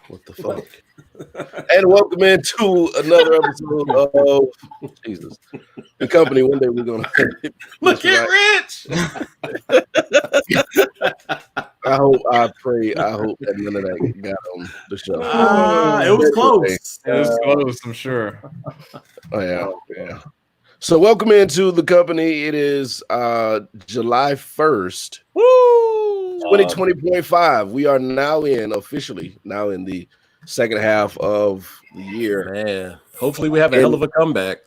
What the fuck? And welcome into another episode of Jesus the Company. One day we're gonna look at Rich. I hope that none of that got on the show. It was close. It was close, I'm sure. Oh yeah. So welcome into the company. It is July 1st, 2020.5. We are officially now in the second half of the year. Man, hopefully we have a hell of a comeback.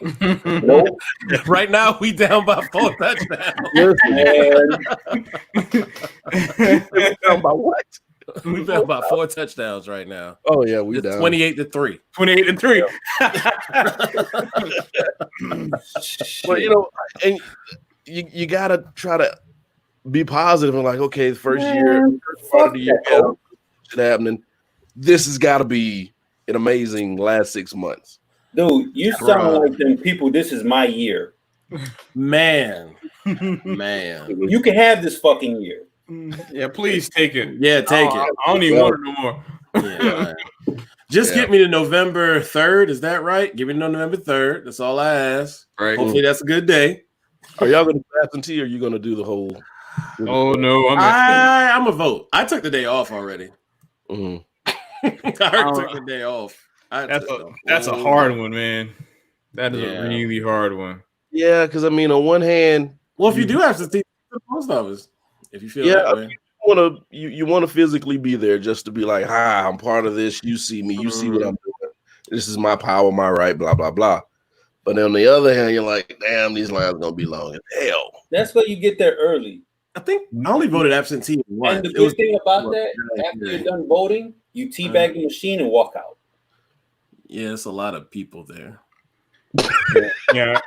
Nope. Right now we down by 4 touchdowns. Down by what? We down by 4 touchdowns right now. Oh yeah, we It's down 28-3. 28-3. Well, and you gotta try to be positive and like, okay, the first year, part of the year, shit happening. This has got to be an amazing last 6 months. Dude, you sound like them people. This is my year, man. You can have this fucking year. Yeah, please take it. Yeah, take it. I don't even want it no more. Yeah, just get me to November 3rd. Is that right? Give me to November 3rd. That's all I ask. Right. Hopefully that's a good day. Are y'all gonna fast and tea, or are you gonna do the whole? Oh no, I'm a vote. I took the day off already. Mm-hmm. I took the day off. That's a hard one, man. That is a really hard one. Yeah, because I mean, on one hand, well, if you do have to see the post office, if you feel that way. You want to physically be there just to be like, hi, I'm part of this. You see me. You see what I'm doing. This is my power, my right, blah, blah, blah. But on the other hand, you're like, damn, these lines are going to be long as hell. That's why you get there early. I think I only voted absentee once. And the good thing about that, after you're done voting, you teabag the machine and walk out. Yeah, it's a lot of people there. Yeah.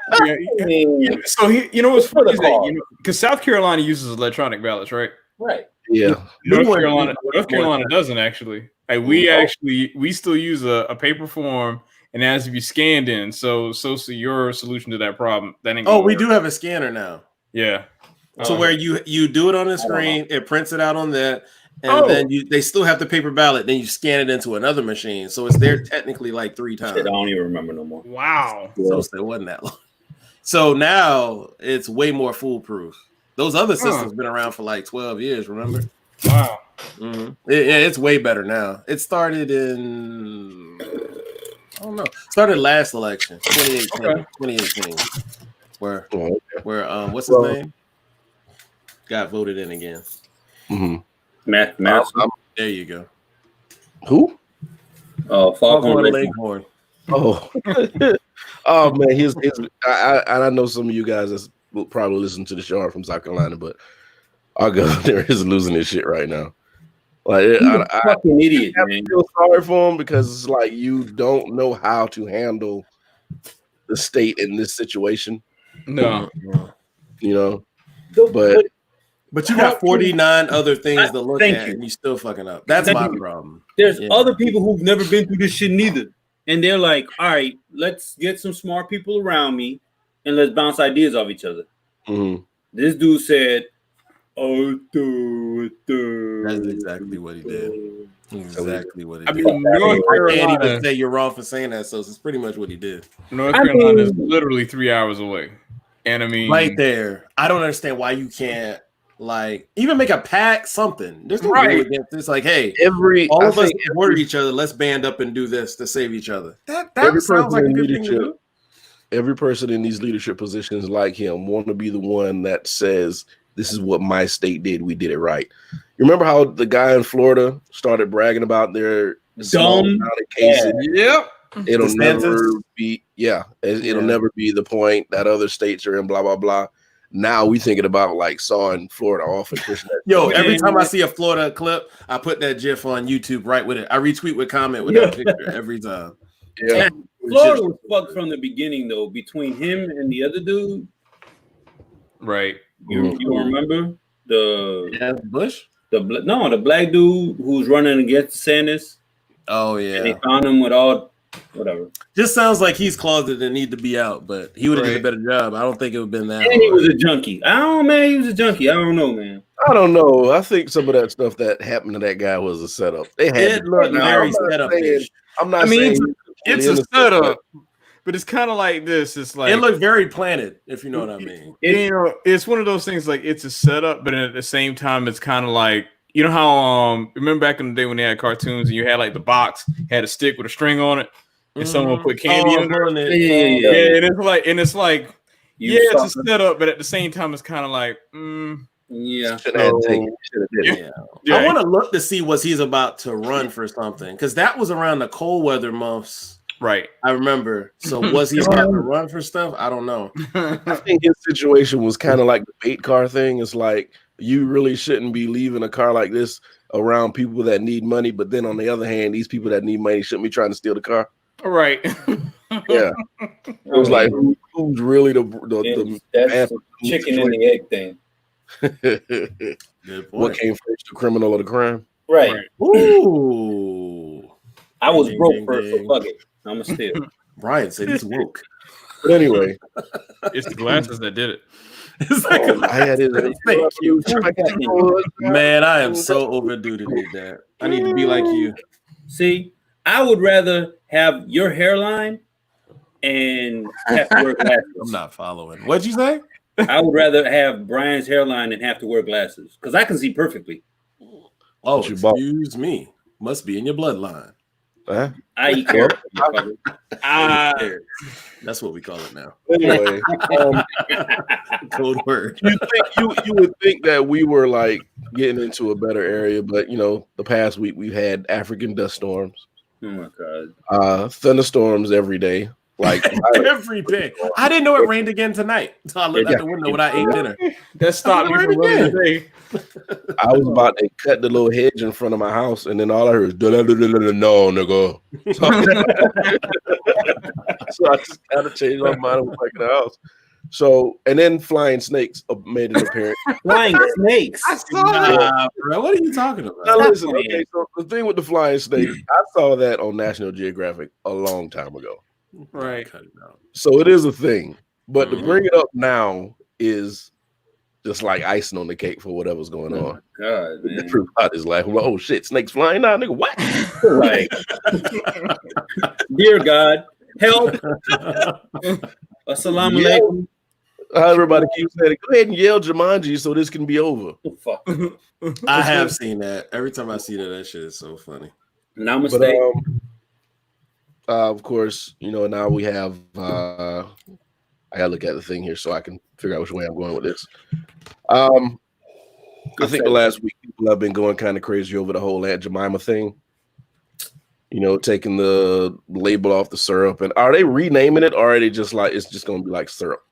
So you know what's funny is that, because South Carolina uses electronic ballots, right? Right. Yeah. North Carolina doesn't actually. Like we still use a paper form, and it has to be scanned in. So your solution to that problem. We do have a scanner now. Yeah. So where you do it on the screen, it prints it out on that, and then they still have the paper ballot. Then you scan it into another machine, so it's there technically like 3 times. Shit, I don't even remember no more. Wow. So it wasn't that long. So now it's way more foolproof. Those other systems been around for like 12 years. Remember? Wow. Mm-hmm. It's way better now. It started in started last election, 2018, where what's his name? Got voted in again. Mm-hmm. Matt. There you go. Who? Foghorn Leghorn. Oh, oh man, I know some of you guys that will probably listen to the show are from South Carolina, but our governor is losing his shit right now. Like, I fucking idiot, I man. feel sorry for him because it's like you don't know how to handle the state in this situation. No, But you got 49 other things to look at, and you still fucking up. That's my problem. There's other people who've never been through this shit neither. And they're like, all right, let's get some smart people around me and let's bounce ideas off each other. Mm-hmm. This dude said, That's exactly what he did. Exactly what he did. I mean, North I can't Carolina, even say you're wrong for saying that, so it's pretty much what he did. North Carolina is literally 3 hours away. And I mean, right there. I don't understand why you can't even make a pack, something. There's no rule against this. Like, hey, all of us support each other. Let's band up and do this to save each other. That sounds like a good thing to do. Every person in these leadership positions like him want to be the one that says, this is what my state did. We did it right. You remember how the guy in Florida started bragging about their small amount of cases? Yep. It'll never be, it'll never be the point that other states are in, blah, blah, blah. Now we thinking about like sawing Florida off and pushing that. Yo, every time I see a Florida clip, I put that GIF on YouTube right with it. I retweet with comment with that picture every time. Yeah. Florida was fucked from the beginning though, between him and the other dude. Right. You remember Bush? The black dude who's running against DeSantis. Oh yeah. And they found him with all whatever. Just sounds like he's closeted and need to be out, but he would have did a better job. I don't think it would have been that. And he was a junkie. I don't know, man. He was a junkie. I don't know, man. I don't know. I think some of that stuff that happened to that guy was a setup. They had it looked very setup. I'm not saying it's a setup, but it's kind of like this. It's like it looked very planted, if you know what I mean. It's one of those things like it's a setup, but at the same time, it's kind of like, you know how remember back in the day when they had cartoons and you had like the box had a stick with a string on it, and someone put candy under it. Yeah, and it's like it's a setup, but at the same time, it's kind of like yeah. I want to look to see what he's about to run for something, because that was around the cold weather months, right? I remember. So was he about to run for stuff? I don't know. I think his situation was kind of like the bait car thing. It's like you really shouldn't be leaving a car like this around people that need money, but then on the other hand, these people that need money shouldn't be trying to steal the car. Right. Yeah. It was like who's really the chicken and the egg thing. What came first, the criminal or the crime? Right. Ooh. I was broke first, so fuck it. I'm a steal. Brian said he's woke. But anyway, it's the glasses that did it. It's like I had it. Thank you. Man, I am so overdue to need that. I need to be like you. See, I would rather have your hairline and have to wear glasses. I'm not following. What'd you say? I would rather have Brian's hairline and have to wear glasses because I can see perfectly. Oh, excuse me. Must be in your bloodline. Huh? I eat carrots. That's what we call it now. Anyway, code word. You would think that we were like getting into a better area, but the past week we've had African dust storms. Oh my god! Thunderstorms every day. Like every day. I didn't know it rained again tonight. So I looked out the window when I ate dinner. That stopped me from running today. I was about to cut the little hedge in front of my house, and then all I heard was no, nigga. So I just kind of changed my mind and went back in the house. So, and then flying snakes made an appearance. Flying snakes? I saw that. Bro, what are you talking about? Now listen, okay, so the thing with the flying snake, I saw that on National Geographic a long time ago. Right. So it is a thing. But to bring it up now is just like icing on the cake for whatever's going on. God, man. Everybody is like, well, oh shit, snakes flying now, nigga. What? Like, dear God, help. Assalamu alaikum. Everybody keeps saying, go ahead and yell Jumanji so this can be over. Fuck. I have seen that. Every time I see that shit is so funny. Namaste. But, of course, now we have I gotta look at the thing here so I can figure out which way I'm going with this. I think the last week people have been going kind of crazy over the whole Aunt Jemima thing. Taking the label off the syrup. And are they renaming it, or are they just like it's just gonna be like syrup?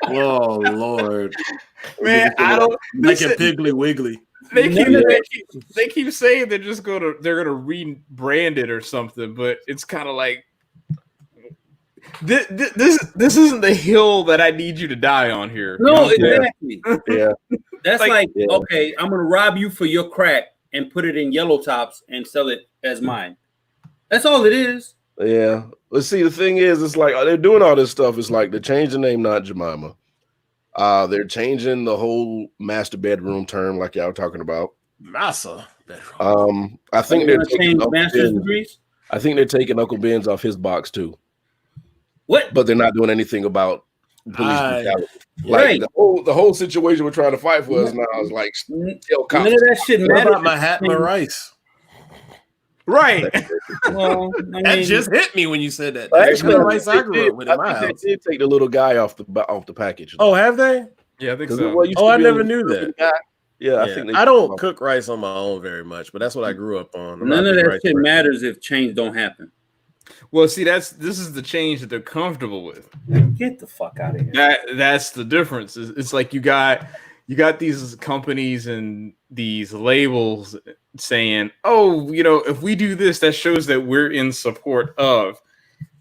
Oh Lord. Man, I don't like a Piggly Wiggly. They keep saying they're gonna rebrand it or something, but it's kind of like this isn't the hill that I need you to die on here. No, exactly. Yeah, that's okay. I'm gonna rob you for your crack and put it in yellow tops and sell it as mine. That's all it is. Yeah. Let's see. The thing is, it's like they're doing all this stuff. It's like they changed the name, not Jemima. They're changing the whole master bedroom term, like y'all were talking about. Master bedroom. I think they're taking master's degrees. I think they're taking Uncle Ben's off his box too. What? But they're not doing anything about police brutality. Right. The whole situation we're trying to fight for us now is like none of that shit matters. What about Mahatma Rice? Right. Well, that just hit me when you said that. Actually, Rice I grew up with in my house. They did take the little guy off the package. Oh, have they? Yeah, I think so. Oh, I never knew that. Yeah, I think I don't cook rice on my own very much, but that's what I grew up on. None of that shit matters if change don't happen. Well, see, this is the change that they're comfortable with. Get the fuck out of here. That's the difference. It's like you got these companies and these labels saying, oh, if we do this, that shows that we're in support of.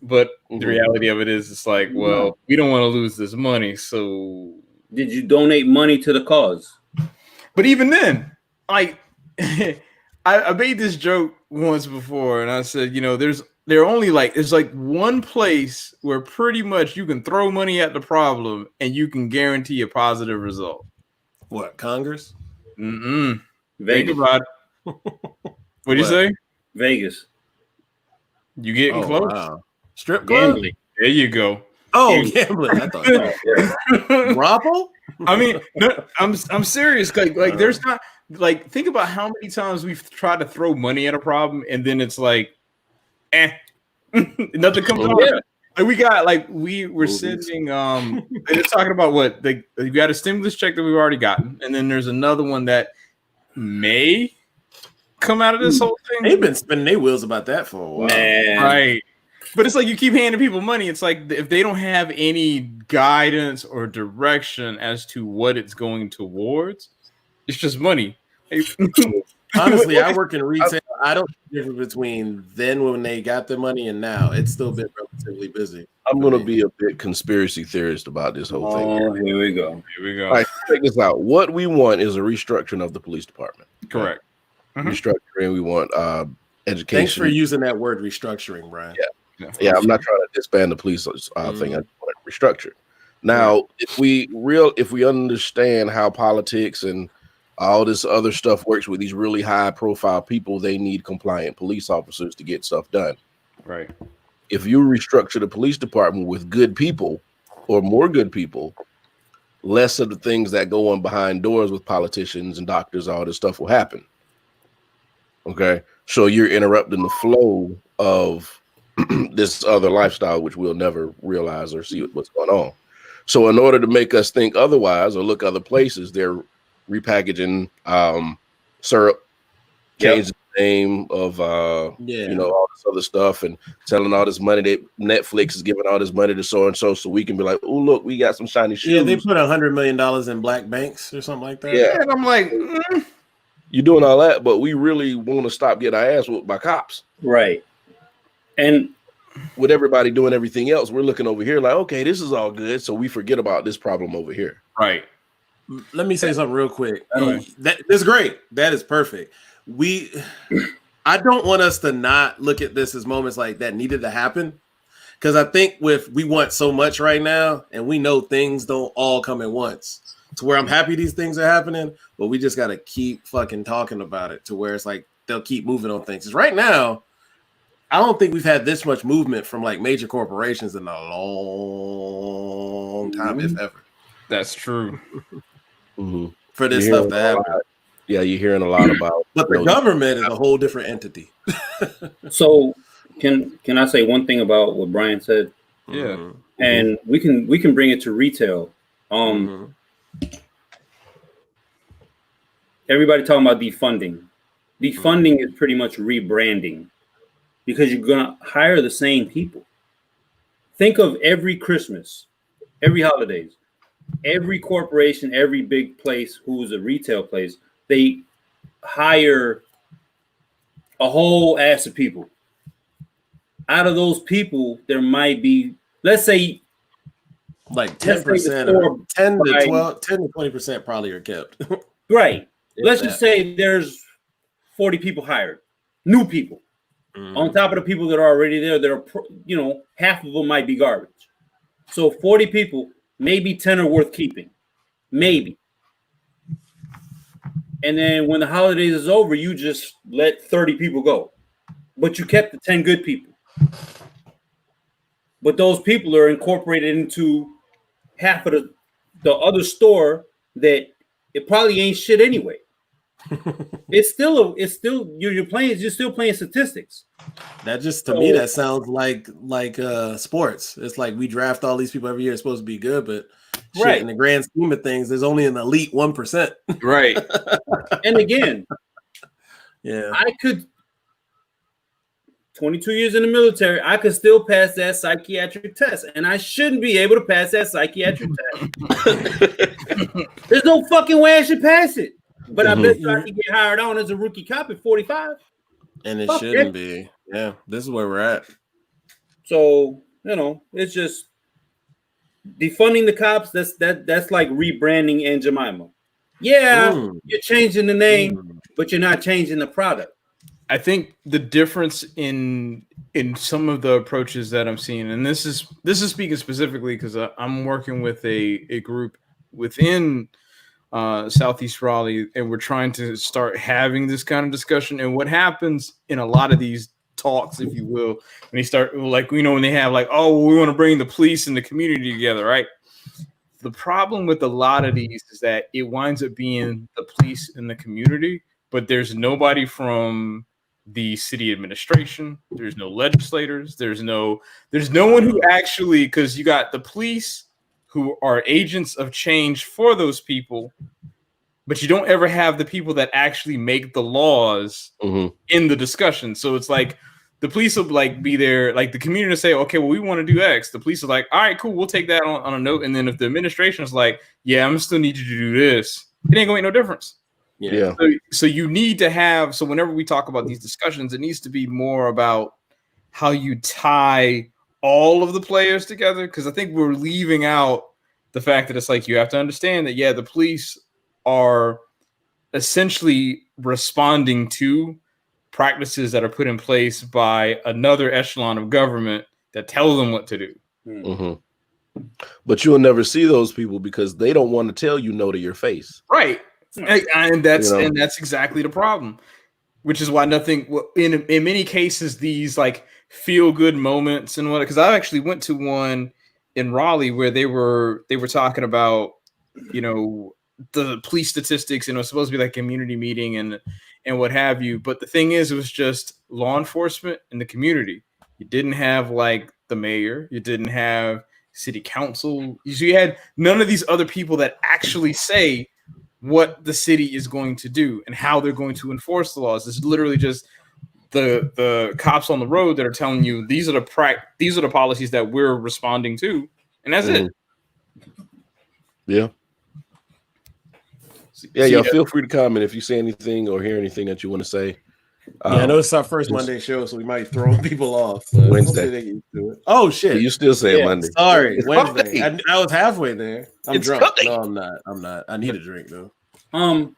But the reality of it is, it's like, well, we don't want to lose this money. So did you donate money to the cause? But even then, like, I made this joke once before, and I said, there's one place where pretty much you can throw money at the problem and you can guarantee a positive result. What, Congress? Vegas. Think about it. What'd you say? Vegas. You getting close? Wow. Strip club? Gambling. There you go. Oh, gambling. I thought brothel? I mean, no, I'm serious. Like there's not like think about how many times we've tried to throw money at a problem and then it's like, nothing comes out. Yeah. Like we were sending they're talking about what they got a stimulus check that we've already gotten, and then there's another one that may come out of this whole thing. They've been spinning their wheels about that for a while. Man. Right. But it's like you keep handing people money. It's like if they don't have any guidance or direction as to what it's going towards, it's just money. Honestly, I work in retail. I don't see the difference between then when they got the money and now. It's still been relatively busy. I'm going to be a bit conspiracy theorist about this whole thing. Here we go. All right, check this out. What we want is a restructuring of the police department. Correct. Restructuring. We want education. Thanks for using that word restructuring, Brian. Yeah, I'm not trying to disband the police thing. I just want to restructure. Now, if we understand how politics and all this other stuff works with these really high profile people, they need compliant police officers to get stuff done. Right. If you restructure the police department with good people or more good people, less of the things that go on behind doors with politicians and doctors, all this stuff will happen. Okay. So you're interrupting the flow of this other lifestyle, which we'll never realize or see what's going on. So in order to make us think otherwise or look other places, they're repackaging syrup, changing the name of all this other stuff, and selling all this money. Netflix is giving all this money to so and so we can be like, oh look, we got some shiny shoes. Yeah, they put $100 million in black banks or something like that. Yeah, and I'm like, you're doing all that, but we really want to stop getting our ass whooped by cops. Right. And with everybody doing everything else, we're looking over here like, okay, this is all good. So we forget about this problem over here. Right. Let me say something real quick. That's great. That is perfect. I don't want us to not look at this as moments like that needed to happen. Because I think we want so much right now, and we know things don't all come at once. To where I'm happy these things are happening, but we just got to keep fucking talking about it to where it's like they'll keep moving on things. Because right now, I don't think we've had this much movement from like major corporations in a long time, if ever. That's true. For this stuff to happen. Yeah, you're hearing a lot about. But the government is a whole different entity. So, can I say one thing about what Brian said? Yeah, and we can bring it to retail. Everybody talking about defunding. Defunding is pretty much rebranding. Because you're going to hire the same people. Think of every Christmas, every holidays, every corporation, every big place who's a retail place, they hire a whole ass of people. Out of those people, there might be, let's say, like 10%, 10 to 20% probably are kept. Right. Let's just say there's 40 people hired, new people. On top of the people that are already there, half of them might be garbage. So 40 people, maybe 10 are worth keeping. Maybe. And then when the holidays is over, you just let 30 people go. But you kept the 10 good people. But those people are incorporated into half of the other store that it probably ain't shit anyway. You're still playing statistics. That just to me that sounds like sports. It's like we draft all these people every year. It's supposed to be good, but shit, in the grand scheme of things, there's only an elite 1%. Right. And again, I could 22 years in the military, I could still pass that psychiatric test, and I shouldn't be able to pass that psychiatric test. There's no fucking way I should pass it. But I bet you I can get hired on as a rookie cop at 45. And it shouldn't be. Yeah, this is where we're at. So, it's just defunding the cops. That's like rebranding Aunt Jemima. Yeah, you're changing the name, but you're not changing the product. I think the difference in some of the approaches that I'm seeing, and this is speaking specifically because I'm working with a group within Southeast Raleigh, and we're trying to start having this kind of discussion. And what happens in a lot of these talks, if you will, when they start, like, when they have like, oh, well, we want to bring the police and the community together, right? The problem with a lot of these is that it winds up being the police and the community, but there's nobody from the city administration. There's no legislators. There's no one who actually, because you got the police who are agents of change for those people, but you don't ever have the people that actually make the laws in the discussion. So it's like the police will like be there, like the community will say, okay, well, we want to do X. The police are like, all right, cool, we'll take that on a note. And then if the administration is like, yeah, I'm still need you to do this, it ain't gonna make no difference. Yeah. So you need to have, so whenever we talk about these discussions, it needs to be more about how you tie all of the players together. Because I think we're leaving out the fact that it's like, you have to understand that, yeah, the police are essentially responding to practices that are put in place by another echelon of government that tell them what to do. Mm-hmm. But you'll never see those people because they don't want to tell you no to your face. Right. And that's and that's exactly the problem, which is why nothing in many cases these like feel good moments and what, because I actually went to one in Raleigh where they were talking about the police statistics, and it was supposed to be like a community meeting and what have you, but the thing is, it was just law enforcement and the community. You didn't have like the mayor, you didn't have city council, so you had none of these other people that actually say what the city is going to do and how they're going to enforce the laws. It's literally just the cops on the road that are telling you these are the policies that we're responding to, and that's it. Yeah. Yeah, y'all feel free to comment if you say anything or hear anything that you want to say. I know it's our first Monday show, so we might throw people off. Wednesday. Oh shit! You still say Monday? Sorry, it's Wednesday. I was halfway there. I'm drunk. No, I'm not. I need a drink though. But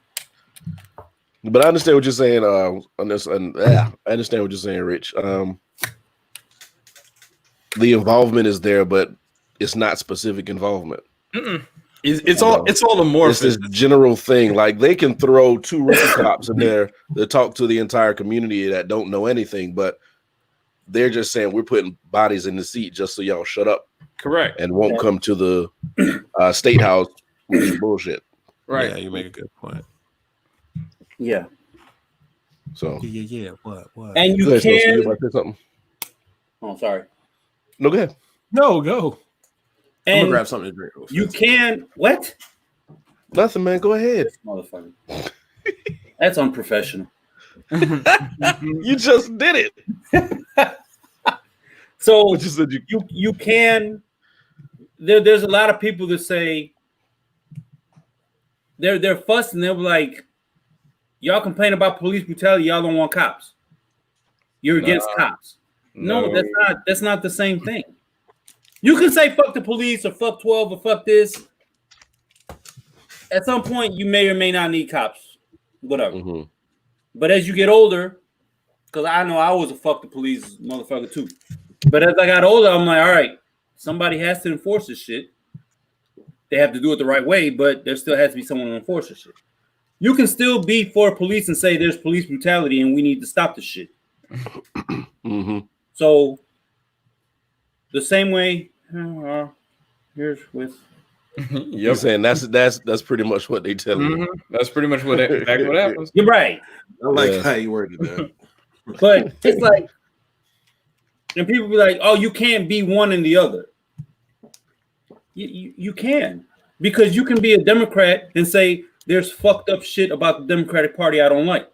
I understand what you're saying. On this, and I understand what you're saying, Rich. The involvement is there, but it's not specific involvement. It's all amorphous. It's this general thing. Like they can throw two rookie cops in there to talk to the entire community that don't know anything, but they're just saying we're putting bodies in the seat just so y'all shut up. Correct. And won't come to the state house with this bullshit. Right. Yeah, you make a good point. Yeah. So yeah. What? And you can. can. So say something. Oh, sorry. No, go ahead. No, go. And I'm gonna grab something to drink. You can what? Nothing, man. Go ahead. This motherfucker. That's unprofessional. You just did it. So you can. There's a lot of people that say they're fussing. They're like, y'all complain about police brutality. Y'all don't want cops. You're against cops. No, that's not the same thing. You can say fuck the police or fuck 12 or fuck this. At some point, you may or may not need cops. Whatever. Mm-hmm. But as you get older, because I know I was a fuck the police motherfucker too. But as I got older, I'm like, all right, somebody has to enforce this shit. They have to do it the right way, but there still has to be someone to enforce this shit. You can still be for police and say there's police brutality and we need to stop this shit. Mm-hmm. So the same way, here's with. You're saying that's pretty much what they tell you. That's pretty much what happens. You're right. I like how you worded that. But it's like, and people be like, "Oh, you can't be one and the other." You can, because you can be a Democrat and say there's fucked up shit about the Democratic Party I don't like.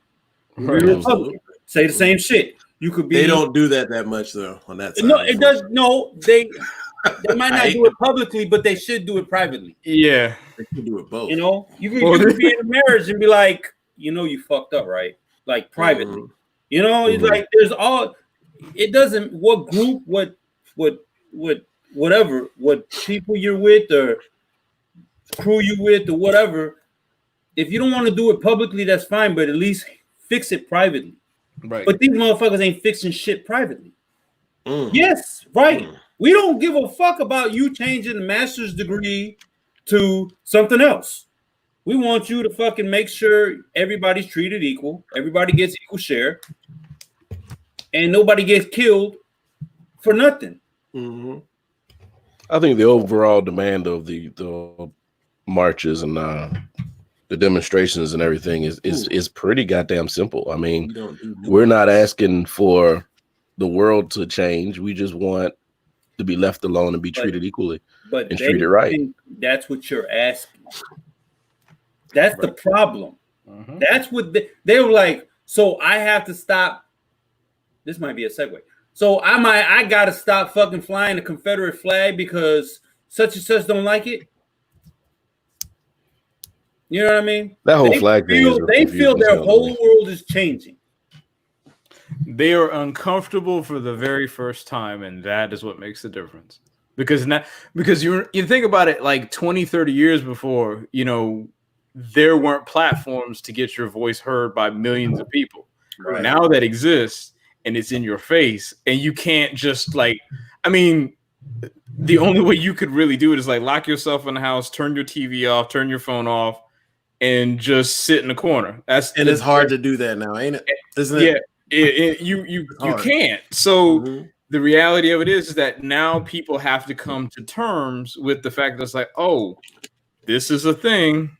Right. Republican, say the same shit. You could be. They don't do that much though on that side. No, it does. No, they might not do it publicly, but they should do it privately. Yeah, they should do it both. You know, you could be in a marriage and be like, you fucked up, right? Like privately. Mm-hmm. You know, it's like there's all. It doesn't. What group? Whatever. What people you're with or crew you with or whatever. If you don't want to do it publicly, that's fine. But at least fix it privately. Right. But these motherfuckers ain't fixing shit privately. Yes, right. We don't give a fuck about you changing the master's degree to something else. We want you to fucking make sure everybody's treated equal, everybody gets equal share, and nobody gets killed for nothing. I think the overall demand of the marches and the demonstrations and everything is pretty goddamn simple. I mean, we're not asking for the world to change. We just want to be left alone and be treated equally and treated right. That's what you're asking. That's the problem. That's what they were like. So I have to stop. This might be a segue. So I gotta stop fucking flying the Confederate flag because such and such don't like it. You know what I mean? That whole flag thing. They feel their whole world is changing. They are uncomfortable for the very first time, and that is what makes the difference. Because you think about it, like 20, 30 years before, you know, there weren't platforms to get your voice heard by millions of people. Right. Now that exists and it's in your face, and you can't just like, I mean, the only way you could really do it is like lock yourself in the house, turn your TV off, turn your phone off, and just sit in the corner. It's hard to do that now, ain't it? Isn't it? Yeah, you can't. So the reality of it is that now people have to come to terms with the fact that it's like, oh, this is a thing.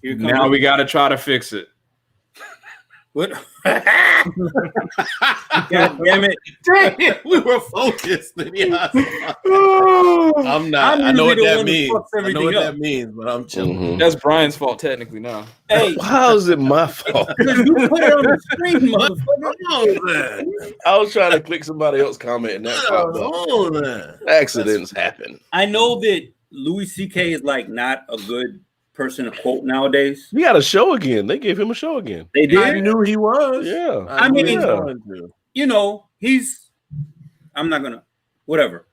Now we got to try to fix it. What? God damn it! Damn, we were focused. I'm not. I know what that means. I know what that means, but I'm chilling. That's Brian's fault, technically. Now, hey, how is it my fault? You put it on the screen, motherfucker. I was trying to click somebody else's comment, and that popped up. Accidents happen. I know that Louis C.K. is like not a good person to quote nowadays. He got a show again. They gave him a show again. They did. I knew he was. Yeah. I mean, you know, I'm not gonna. Whatever.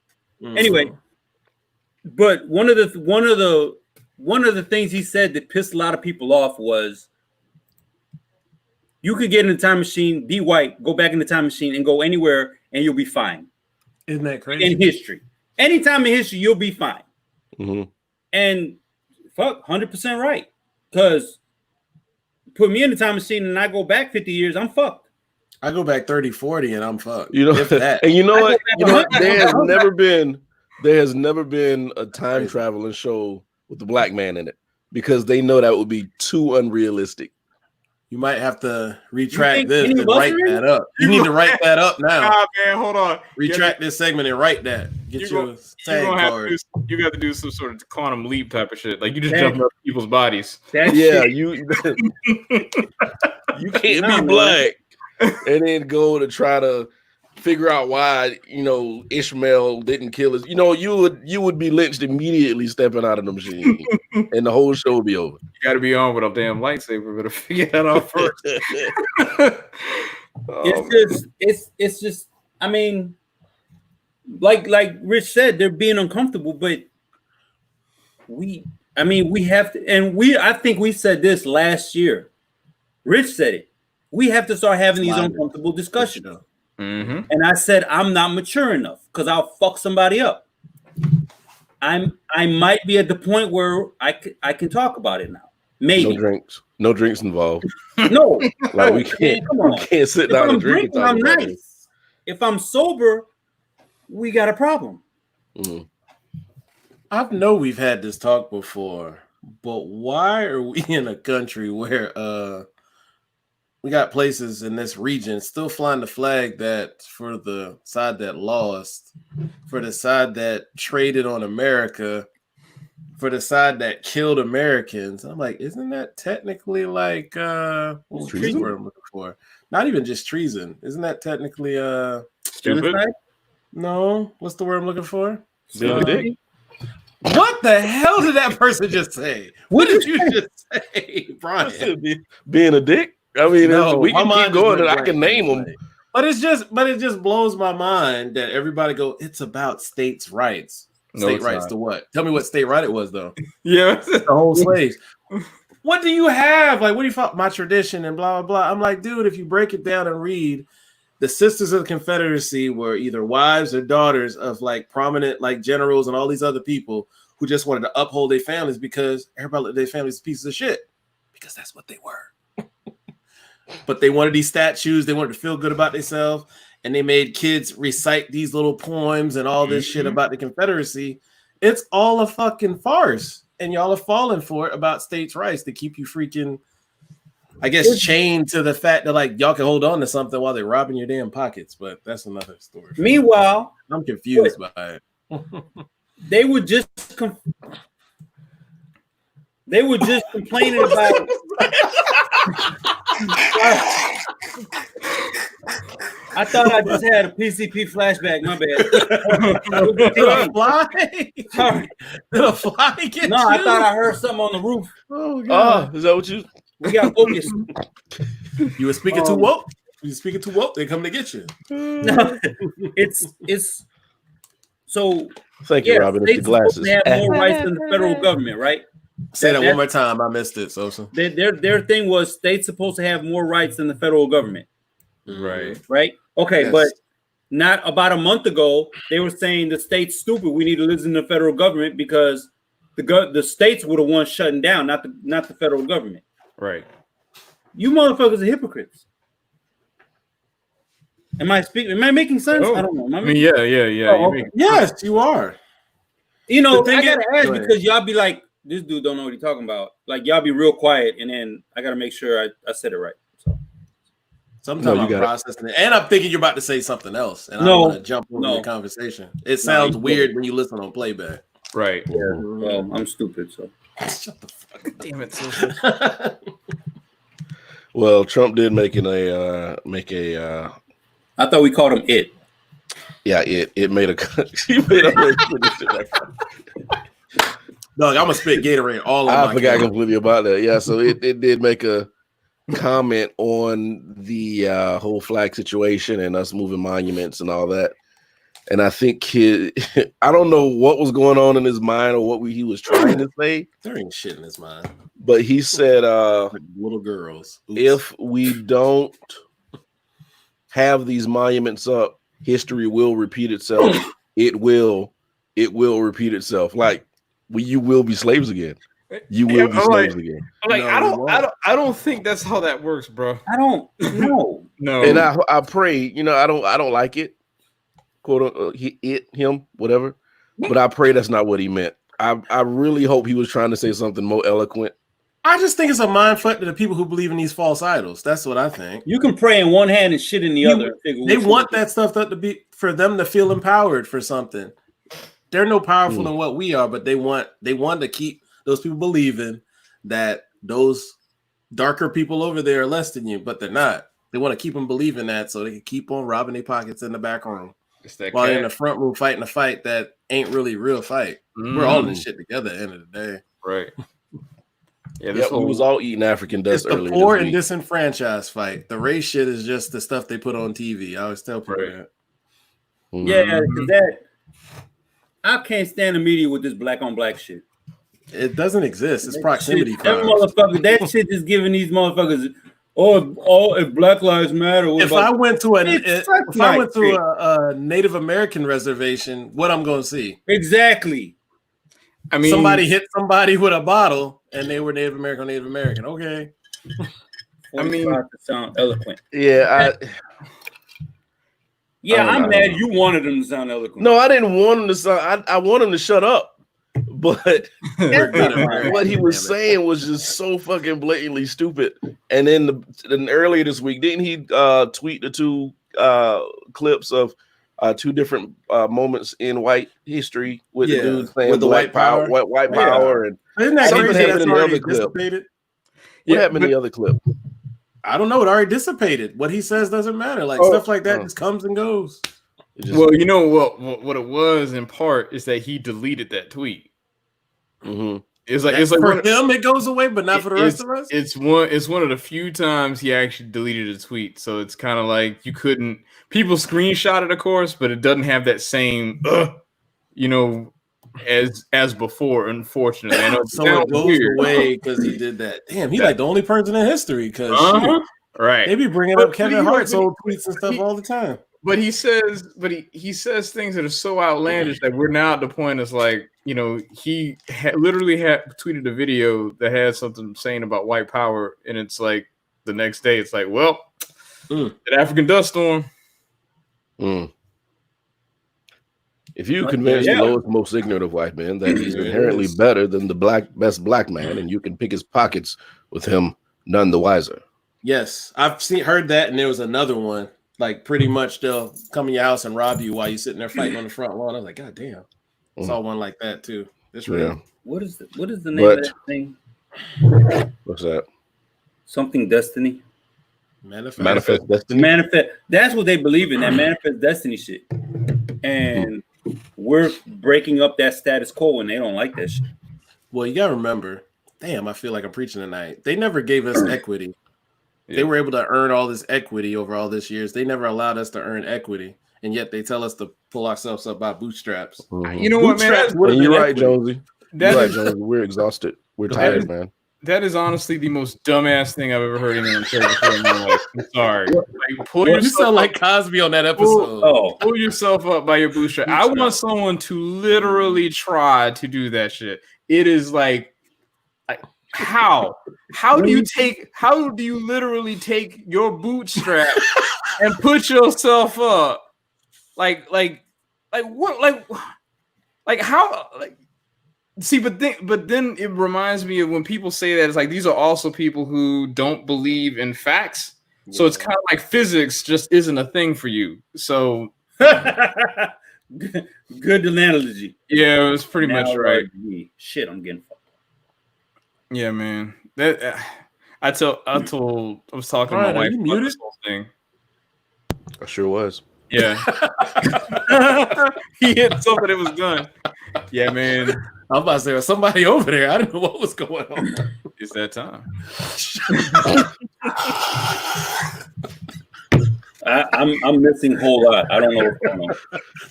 Anyway, but one of the things he said that pissed a lot of people off was, you could get in a time machine, be white, go back in the time machine, and go anywhere, and you'll be fine. Isn't that crazy? In history, anytime in history, you'll be fine. And fuck, 100% right. Because put me in the time machine and I go back 50 years, I'm fucked. I go back 30, 40 and I'm fucked. You know, and you know what? There has never been a time traveling show with the black man in it because they know that would be too unrealistic. You might have to retract this and write that up. You need to write that up now. Nah, man, hold on. Retract this segment and write that. Get your tag card. You got to do some sort of quantum leap type of shit. Like you just jump up people's bodies. You can't be black and then go to try to figure out why, you know, Ishmael didn't kill us. You know, you would be lynched immediately stepping out of the machine, and the whole show would be over. You got to be on with a damn lightsaber. Better figure that out first. It's just. I mean, like Rich said, they're being uncomfortable, but we have to, and I think we said this last year. Rich said it. We have to start having these uncomfortable discussions. And I said, I'm not mature enough because I'll fuck somebody up. I might be at the point where I can talk about it now. Maybe no drinks involved. No, like we can't sit down and drink. I'm nice. If I'm sober, we got a problem. I know we've had this talk before, but why are we in a country where we got places in this region still flying the flag that for the side that lost, for the side that traded on America, for the side that killed Americans? I'm like, isn't that technically like what's the word I'm looking for? Not even just treason. Isn't that technically stupid? No, what's the word I'm looking for? Being a dick. What the hell did that person just say? What did you just say, Brian? Being a dick. I mean, we can keep going and I can name them. But it just blows my mind that everybody go, it's about states' rights. State rights to what? Tell me what state right it was, though. Yeah. The whole slaves. what do you have? Like, what do you thought my tradition and blah, blah, blah. I'm like, dude, if you break it down and read, the Sisters of the Confederacy were either wives or daughters of like prominent like generals and all these other people who just wanted to uphold their families because everybody looked at their families as pieces of shit because that's what they were. But they wanted these statues. They wanted to feel good about themselves. And they made kids recite these little poems and all this shit about the Confederacy. It's all a fucking farce. And y'all are falling for it about states' rights to keep you freaking, I guess, chained to the fact that like y'all can hold on to something while they're robbing your damn pockets. But that's another story. Meanwhile, I'm confused by it. They were just complaining about. I thought I just had a PCP flashback. My bad. Did a fly? Sorry. Did a fly get No, you? I thought I heard something on the roof. Oh, God. Is that what you? We got focused. You were speaking too woke. You were speaking too woke. They're coming to get you. No, it's so. Thank you, Robin. It's the glasses. They have more rights than the federal government, right? Say that one more time. I missed it, Sosa. Their thing was states supposed to have more rights than the federal government. Right. Right. Okay, Yes. but not about a month ago, they were saying the state's stupid. We need to listen to the federal government because the states were the ones shutting down, not the federal government. Right. You motherfuckers are hypocrites. Am I making sense? Oh. I don't know. I mean, yeah. Oh, okay. Yes, you are. You know, The thing I gotta is- ask because y'all be like, this dude don't know what he's talking about. Like y'all be real quiet, and then I gotta make sure I said it right. So Sometimes you I'm got it. processing it. And I'm thinking you're about to say something else. And No. I want to jump over the conversation. It sounds weird when you listen on playback. Right. well, I'm stupid. So Shut the fuck up. Damn it, Well, Trump did make a I thought we called him it. yeah, it made a he made a Dog, I'm gonna spit Gatorade all on I my forgot camera. completely about that. Yeah, so it did make a comment on the whole flag situation and us moving monuments and all that. And I think I don't know what was going on in his mind or what he was trying to say, There ain't shit in his mind. but he said Like little girls. Oops. if we don't have these monuments up, history will repeat itself. It will repeat itself. Like you will be slaves again. You will be slaves again. Like No, I don't think that's how that works, bro. I don't know. No. And I pray, I don't like it, quote him, whatever. But I pray that's not what he meant. I really hope he was trying to say something more eloquent. I just think it's a mind fuck to the people who believe in these false idols. That's what I think. You can pray in one hand and shit in the other. They want that stuff to be for them to feel empowered for something. They're no powerful than what we are, but they want to keep those people believing that those darker people over there are less than you, but they're not. They want to keep them believing that so they can keep on robbing their pockets in the back room while they're in the front room fighting a fight that ain't really a real fight. We're all in this shit together at the end of the day. Right. Yeah, Yeah, we was all eating African It's dust the earlier. poor this and week. disenfranchised fight. The race shit is just the stuff they put on TV. I always tell people that. Yeah, because that I can't stand the media with this black on black shit. It doesn't exist. It's proximity That crime. motherfucker, that shit is giving these motherfuckers. If Black Lives Matter. If I went to It's a Native American reservation, what I'm going to see? Exactly. I mean, Somebody hit somebody with a bottle, and they were Native American. Okay. I mean, to sound eloquent. Yeah, Yeah, I I'm don't know. mad. You wanted them to sound eloquent. no, I didn't want him to sound. I want him to shut up. But what he was saying was just so fucking blatantly stupid. And then earlier this week, didn't he tweet the two clips of two different moments in white history with the dude saying with the white power, white power, and Isn't that Something crazy? happened That's in the already other clip. dissipated. what happened in the other clip? I don't know. It already dissipated. What he says doesn't matter. Like stuff like that just comes and goes. Well, you know what it was in part is that he deleted that tweet. Mm-hmm. It's like For him, it goes away, but not for the rest of us. It's one of the few times he actually deleted a tweet. So it's kind of like you couldn't. People screenshot it, of course, but it doesn't have that same, as before. Unfortunately, I know so it goes weird. Away because he did that. Damn, he like the only person in history because right. They be bringing up Kevin Hart's old tweets and stuff all the time. But he says things that are so outlandish that we're now at the point. It's like, you know, he literally tweeted a video that had something saying about white power, and it's like the next day, it's like, well, that African dust storm. If you convince the lowest, most ignorant of white men that he's inherently better than the best black man, and you can pick his pockets with him, none the wiser. Yes, I've heard that, and there was another one. Like pretty much they'll come in your house and rob you while you're sitting there fighting on the front lawn. I was like, God damn. I saw one like that too. It's real. Yeah. What is the name of that thing? What's that? Something destiny. Manifest destiny. Manifest. That's what they believe in, that manifest destiny shit. And we're breaking up that status quo, and they don't like that shit. Well, you gotta remember, damn, I feel like I'm preaching tonight. They never gave us equity. Yeah. They were able to earn all this equity over all this years. They never allowed us to earn equity, and yet they tell us to pull ourselves up by bootstraps. You know what, man? You're right, Jonesy. Jonesy. We're exhausted. We're tired, man. That is honestly the most dumbass thing I've ever heard anyone say before in my life. I'm sorry. Like, you sound like Cosby on that episode. Pull yourself up by your bootstrap. I want someone to literally try to do that shit. It is like how do you literally take your bootstrap and put yourself up? Like how see, but then it reminds me of when people say that it's like these are also people who don't believe in facts. Yeah. So it's kind of like physics just isn't a thing for you. So good analogy. Yeah, it was pretty much right. Shit, I'm getting fucked. Yeah, man. That I was talking to my wife about this whole thing. I sure was. Yeah. He hit something that was done. Yeah, man. I'm about to say, was somebody over there. I didn't know what was going on. It's that time. I'm missing a whole lot. I don't know what's going on.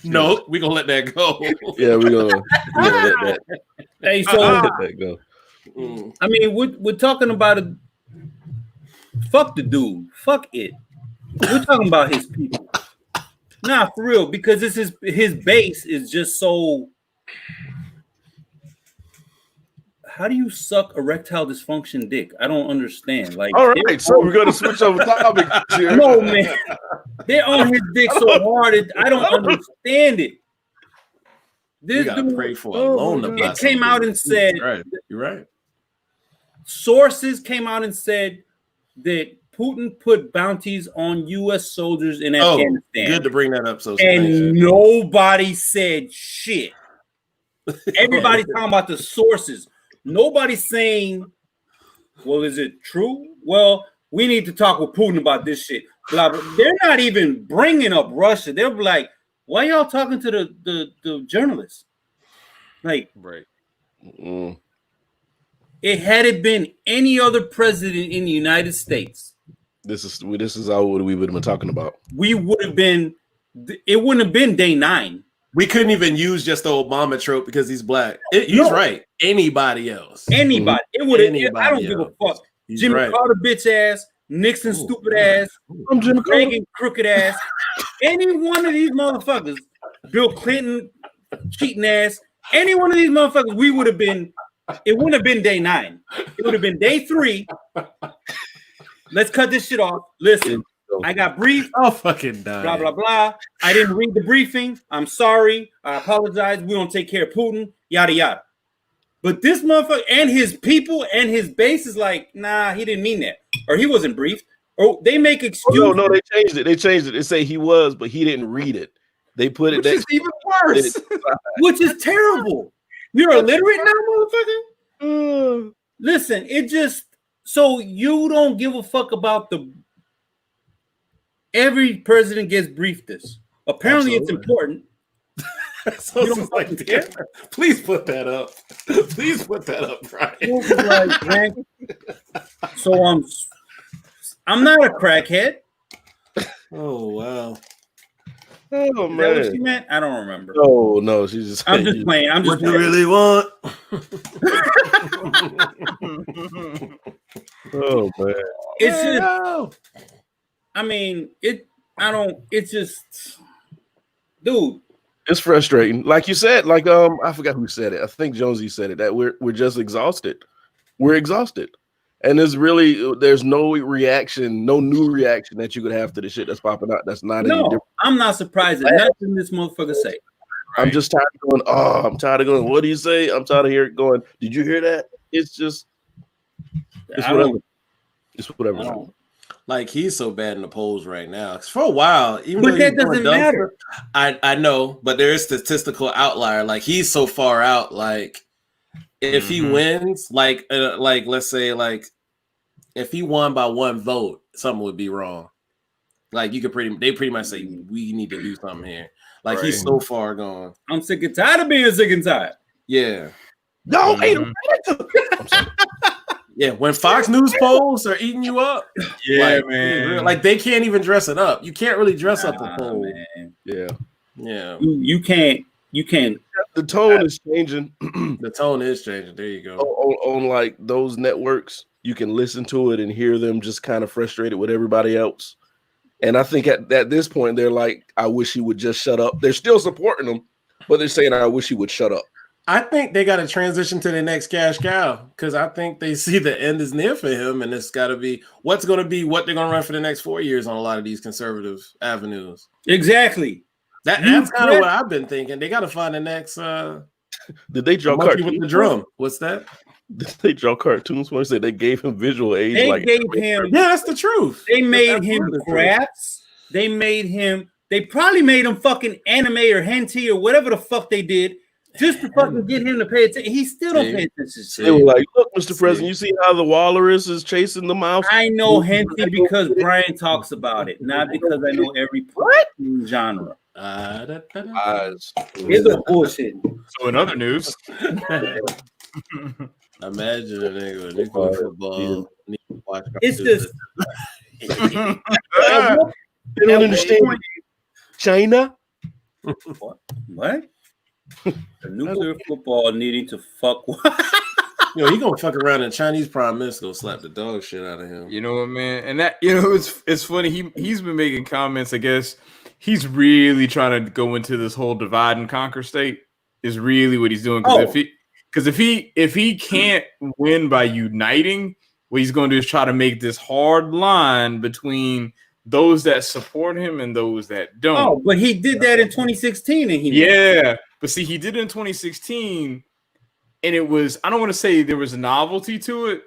No, we're gonna let that go. Yeah, we're gonna let that. Hey, so let that go. I mean, we're talking about it. Fuck the dude. Fuck it. We're talking about his people. Nah, for real, because this is his base is just so. How do you suck erectile dysfunction dick? I don't understand. Like, all right, so we're gonna switch over topics here. No, man, they're on his dick so hard. I don't understand it. This dude, pray for alone. It came out and said, "You're right." Sources came out and said that Putin put bounties on U.S. soldiers in Afghanistan. Good to bring that up. And nobody said shit. Everybody's talking about the sources. Nobody's saying, well, is it true? Well, we need to talk with Putin about this shit. Blah, blah. They're not even bringing up Russia. They'll be like, why y'all talking to the journalists? Like, right. It had it been any other president in the United States. This is all what we would have been talking about. We would have been, it wouldn't have been day 9. We couldn't even use just the Obama trope because he's black. He's right. Anybody else. Anybody. It would have. I don't give a fuck. He's Jimmy right. Carter bitch ass, Nixon stupid ass, Reagan crooked ass. Any one of these motherfuckers, Bill Clinton cheating ass, any one of these motherfuckers, we would have been. It wouldn't have been day 9. It would have been day 3. Let's cut this shit off. Listen. I got briefed. I'll fucking die. Blah, blah, blah. I didn't read the briefing. I'm sorry. I apologize. We don't take care of Putin. Yada, yada. But this motherfucker and his people and his base is like, nah, he didn't mean that. Or he wasn't briefed. Or they make excuses. No, they changed it. They say he was, but he didn't read it. They put it. Which is even worse. Which is terrible. You're illiterate now, motherfucker? Listen, it just, so you don't give a fuck about every president gets briefed this. Apparently it's important. So you like, damn, please put that up. Please put that up, Brian. So I'm not a crackhead. Oh wow. Oh Is man, that what she meant? I don't remember. No, she's just. I'm just playing. I'm just what you really want. Oh man, It's just. I mean, it. I don't. It's just, dude. it's frustrating. Like you said, like I forgot who said it. I think Jonesy said it. That we're just exhausted. We're exhausted, and there's no reaction, no new reaction that you could have to the shit that's popping out. That's not any different. I'm not surprised at nothing this motherfucker say. I'm just tired of going. Oh, I'm tired of going. What do you say? I'm tired of hearing going. Did you hear that? It's just. It's whatever. It's whatever. Like he's so bad in the polls right now. For a while, even but that doesn't matter. I know, but there is statistical outlier. Like he's so far out. Like if he wins, like let's say like if he won by 1 vote, something would be wrong. Like they pretty much say we need to do something here. Like he's so far gone. I'm sick and tired of being sick and tired. Yeah. No, yeah, when Fox News polls are eating you up, man, like they can't even dress it up. You can't really dress up the poll. Man. Yeah. You can't. The tone is changing. The tone is changing. There you go. On like those networks, you can listen to it and hear them just kind of frustrated with everybody else. And I think at this point, they're like, I wish he would just shut up. They're still supporting him, but they're saying, I wish he would shut up. I think they got to transition to the next cash cow because I think they see the end is near for him, and it's got to be what they're going to run for the next 4 years on a lot of these conservative avenues. Exactly. That's kind of what I've been thinking. They got to find the next. Did they draw cartoons with the drum? What's that? Did they draw cartoons when they said they gave him visual aids? They gave him. Yeah, that's the truth. They made him crafts. They made him. They probably made him fucking anime or hentai or whatever the fuck they did. Just to fucking get him to pay attention. He still don't pay attention. They were like, look, Mr. President, you see how the walrus is chasing the mouse? I know hentai because Brian talks about it, not because I know every genre. It's a bullshit. So in other news, imagine a nigga with nuclear football. It's just they don't understand China. What? The nuclear football needing to fuck. He gonna fuck around and Chinese prime minister gonna slap the dog shit out of him. You know what, man? And that it's funny. He's been making comments. I guess he's really trying to go into this whole divide and conquer state. Is really what he's doing. Because if he can't win by uniting, what he's going to do is try to make this hard line between those that support him and those that don't. Oh, but he did that in 2016, and but see, he did it in 2016, and it was, I don't want to say there was a novelty to it,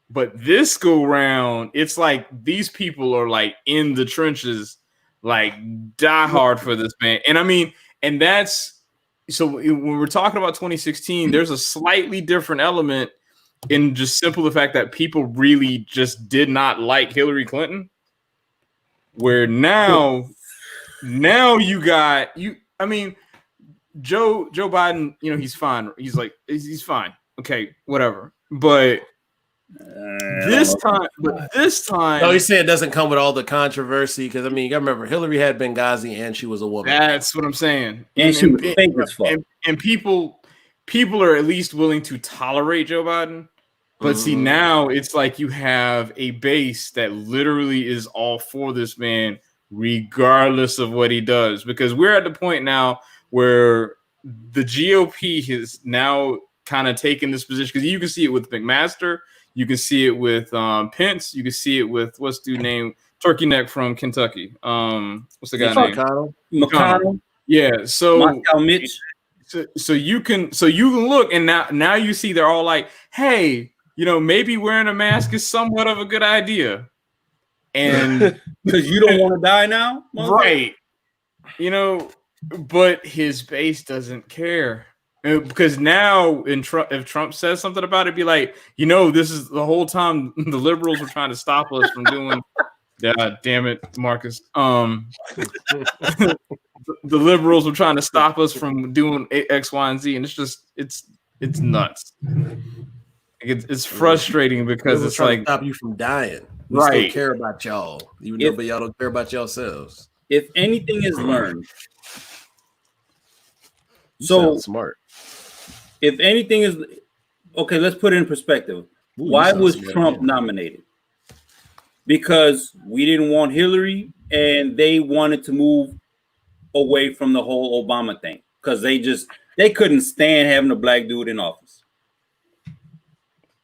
but this go round, it's like these people are like in the trenches, like die hard for this man. And I mean, and that's, so when we're talking about 2016, there's a slightly different element in just simple the fact that people really just did not like Hillary Clinton. Where now you got I mean, Joe Biden, he's fine. He's fine. Okay, whatever. But this time, no, he said it doesn't come with all the controversy because I mean, you gotta remember Hillary had Benghazi and she was a woman. That's what I'm saying. And she was fake as fuck. And people are at least willing to tolerate Joe Biden. But see, now it's like you have a base that literally is all for this man, regardless of what he does. Because we're at the point now where the GOP has now kind of taken this position. Because you can see it with McMaster, you can see it with Pence, you can see it with what's the name, Turkey Neck from Kentucky. What's the guy name? McConnell. Yeah. So Moscow Mitch. So you can look, and now you see they're all like, hey, maybe wearing a mask is somewhat of a good idea. And because you don't want to die now, right? But his base doesn't care. Because now if Trump says something about it, be like, this is the whole time the liberals were trying to stop us from doing. God damn it, Marcus. The liberals were trying to stop us from doing X, Y, and Z, and it's nuts. It's frustrating because it's like stop you from dying. We right? Still care about y'all, even though y'all don't care about yourselves. if anything is learned, so smart. If anything is okay, let's put it in perspective. Why was Trump nominated? Because we didn't want Hillary, and they wanted to move away from the whole Obama thing because they couldn't stand having a black dude in office.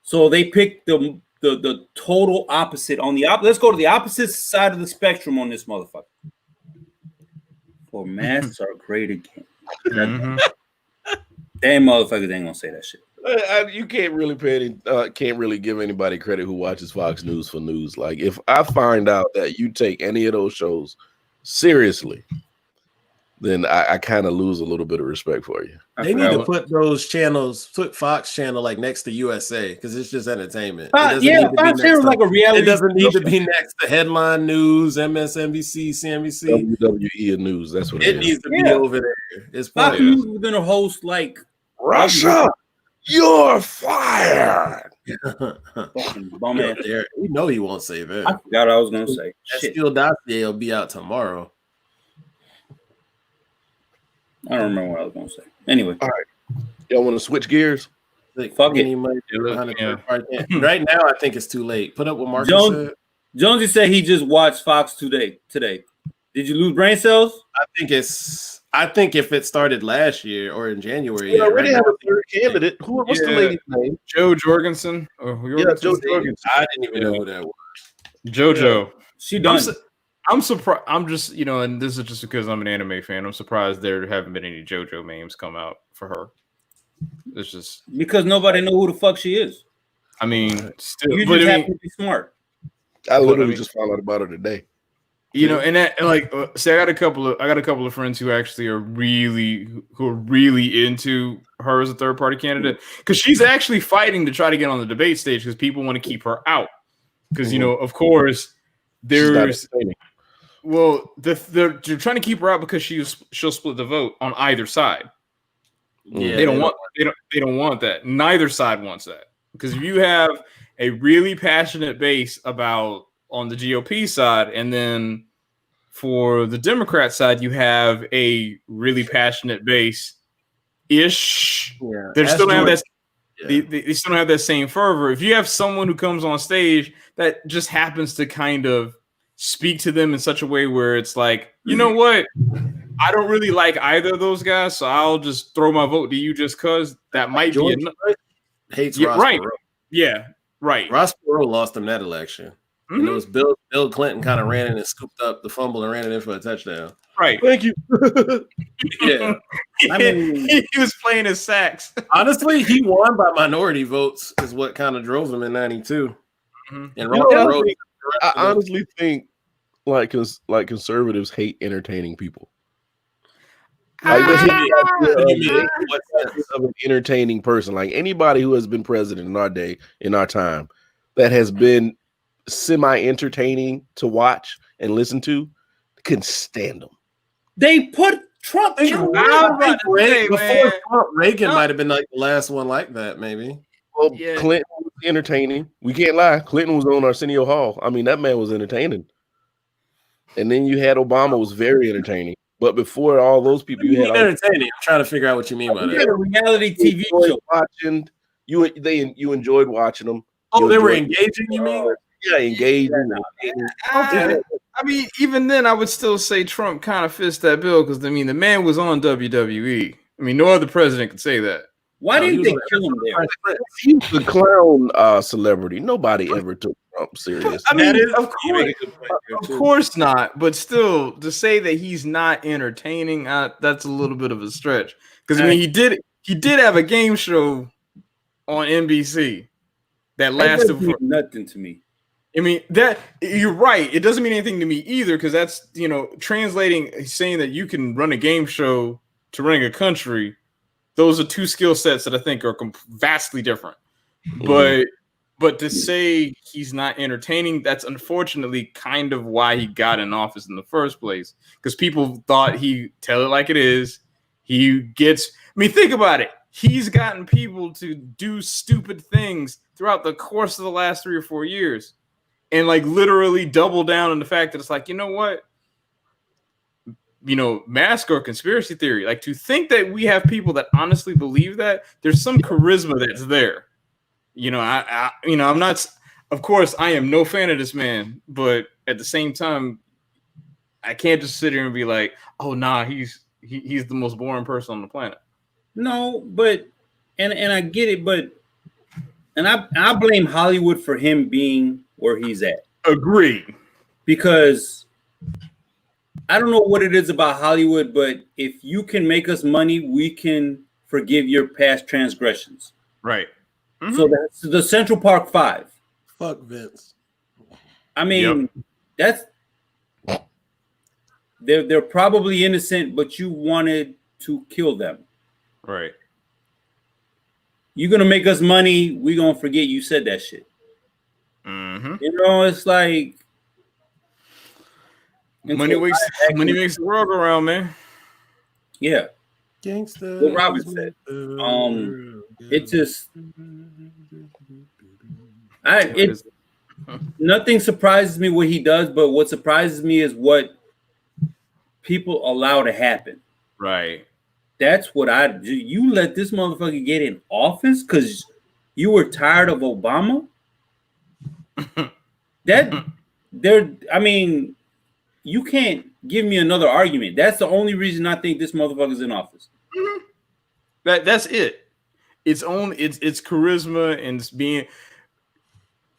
So they picked the total opposite on the let's go to the opposite side of the spectrum on this motherfucker. For masks are great again. Mm-hmm. Damn motherfuckers ain't gonna say that shit. You can't really give anybody credit who watches Fox News for news. Like, if I find out that you take any of those shows seriously, then I kind of lose a little bit of respect for you. They need to put those channels, put Fox Channel like next to USA because it's just entertainment. Fox Channel like a reality. It doesn't need to be next to headline news, MSNBC, CNBC, WWE news. That's what it needs to be over there. It's Fox News is gonna host like Russia. You're fired. Bum ass there. You know he won't say that. I forgot what I was gonna say. That Steele dossier will be out tomorrow. I don't remember what I was gonna say. Anyway, all right. Y'all want to switch gears? Like, fuck it. Right now, I think it's too late. Put up what Marcus said. Jonesy said he just watched Fox today. Did you lose brain cells? I think if it started last year or in January, we already have a third candidate. What's the lady's name? Jo Jorgensen. Jo Jorgensen. I didn't even know who that was. JoJo. She done. I'm surprised. I'm just, and this is just because I'm an anime fan. I'm surprised there haven't been any JoJo memes come out for her. It's just because nobody know who the fuck she is. I mean, still, you just have to be smart. I literally just found out about her today. And that, like, say, I got a couple of friends who actually are really into her as a third party candidate because she's actually fighting to try to get on the debate stage because people want to keep her out because of course there's they're trying to keep her out because she'll split the vote on either side. Yeah, they don't want that. Neither side wants that because if you have a really passionate base on the GOP side, and then for the Democrat side, you have a really passionate base ish. Yeah, they still don't have that. They still don't have that same fervor. If you have someone who comes on stage that just happens to kind of speak to them in such a way where it's like, you know what, I don't really like either of those guys, so I'll just throw my vote to you just because that might be enough. Hates Ross Perot. Yeah, right. Ross Perot lost him that election. Mm-hmm. And it was Bill Clinton kind of ran in and scooped up the fumble and ran it in for a touchdown. Right. Thank you. Yeah. I mean, he was playing his sax. Honestly, he won by minority votes is what kind of drove him in 92. Mm-hmm. And I honestly think like conservatives hate entertaining people. Like of an entertaining person, like anybody who has been president in our time that has been semi-entertaining to watch and listen to, couldn't stand them. They put Trump in Reagan might have been like the last one like that, maybe. Well, yeah. Clinton was entertaining. We can't lie. Clinton was on Arsenio Hall. I mean, that man was entertaining. And then you had Obama was very entertaining. But before all those people, you had entertaining. I'm trying to figure out what you mean by that. You had a reality TV show. Watching you enjoyed watching them. Oh, they were engaging. You mean? Yeah, engaging. I mean, even then, I would still say Trump kind of fits that bill because I mean, the man was on WWE. I mean, no other president could say that. Why didn't they kill him there? He's the clown celebrity. Nobody ever took Trump serious. I mean, of course not. But still, to say that he's not entertaining, that's a little bit of a stretch. Because I mean, he did have a game show on NBC that lasted for nothing to me. I mean, that you're right. It doesn't mean anything to me either, because that's translating, saying that you can run a game show to running a country. Those are two skill sets that I think are vastly different. Mm. But to say he's not entertaining, that's unfortunately kind of why he got in office in the first place. Because people thought he'd tell it like it is. Think about it. He's gotten people to do stupid things throughout the course of the last 3 or 4 years. And like literally double down on the fact that it's like, you know what? mask or conspiracy theory. Like, to think that we have people that honestly believe that, there's some charisma that's there. I'm not. Of course, I am no fan of this man, but at the same time, I can't just sit here and be like, "Oh, nah, he's the most boring person on the planet." No, but and I get it, but I blame Hollywood for him being where he's at. Agree. Because I don't know what it is about Hollywood, but if you can make us money, we can forgive your past transgressions. Right. Mm-hmm. So that's the Central Park 5. Fuck Vince. I mean, that's they're probably innocent, but you wanted to kill them. Right. You're gonna make us money, we're gonna forget you said that shit. Mm-hmm. It's like money makes the world go around, man. Yeah. Gangsta. What Robin said. It just nothing surprises me what he does, but what surprises me is what people allow to happen. Right. That's what I do. You let this motherfucker get in office because you were tired of Obama? You can't give me another argument. That's the only reason I think this motherfucker's in office. Mm-hmm. That's it. It's charisma and it's being,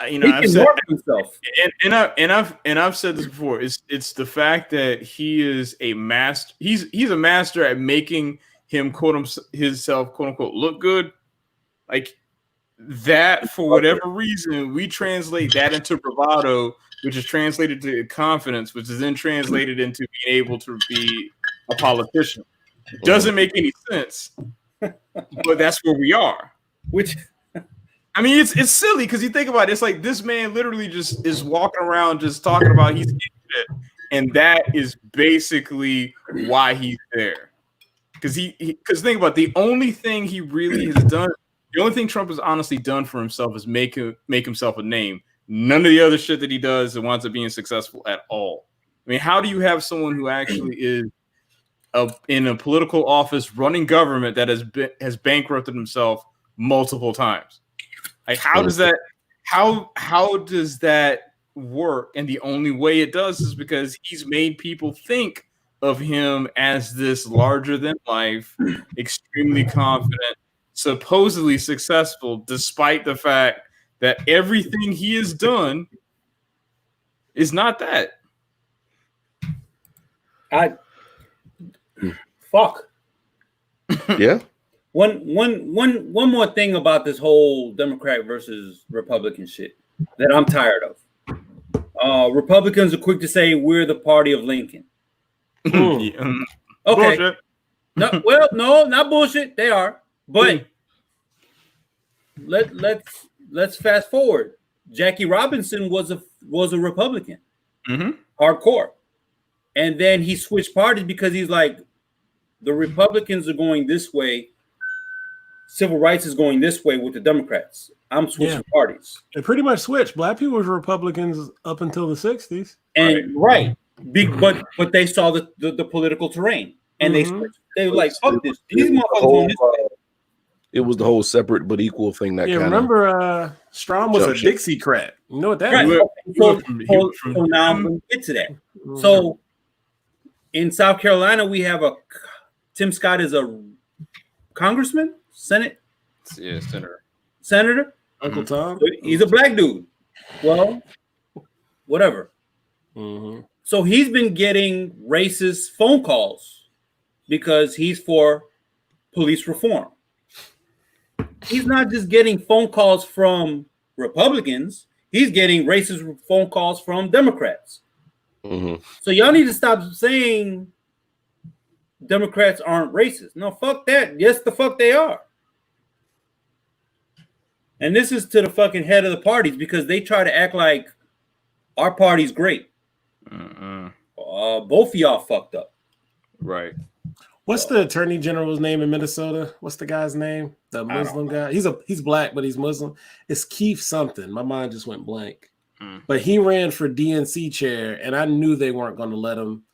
I've said himself. And I've said this before. It's the fact that he is a master. He's a master at making himself quote unquote look good. Like that, for whatever reason, we translate that into bravado, which is translated to confidence, which is then translated into being able to be a politician. Doesn't make any sense, but that's where we are. Which, I mean, it's silly because you think about it. It's like this man literally just is walking around just talking about he's shit, and that is basically why he's there. Because think about it, the only thing he really has done, the only thing Trump has honestly done for himself is make himself a name. None of the other shit that he does that winds up being successful at all. I mean, how do you have someone who actually is in a political office running government that has bankrupted himself multiple times? Like, how does that work? And the only way it does is because he's made people think of him as this larger than life, extremely confident, supposedly successful, despite the fact that everything he has done is not that. Fuck. Yeah. One more thing about this whole Democrat versus Republican shit that I'm tired of. Republicans are quick to say we're the party of Lincoln. Okay. Bullshit. No, not bullshit. They are, but let's fast forward. Jackie Robinson was a Republican, hardcore, and then he switched parties because he's like, the Republicans are going this way, civil rights is going this way with the Democrats. I'm switching parties. They pretty much switched. Black people were Republicans up until the 60s. And but they saw the political terrain and they switched. They were like, fuck this. These motherfuckers going this way. It was the whole separate but equal thing that remember Strom was a Dixiecrat. You know what that is? So now I'm going to get to that. So in South Carolina, we have Tim Scott is a congressman, Senate? Yeah, Senator? Uncle Tom? He's a black dude. Well, whatever. So he's been getting racist phone calls because he's for police reform. He's not just getting phone calls from Republicans. He's getting racist phone calls from Democrats. So y'all need to stop saying Democrats aren't racist. No, fuck that. Yes, the fuck they are. And this is to the fucking head of the parties because they try to act like our party's great. Both of y'all fucked up. Right. What's the attorney general's name in Minnesota? What's the guy's name? The Muslim guy. He's black, but he's Muslim. It's Keith something. My mind just went blank. But he ran for DNC chair, and I knew they weren't going to let him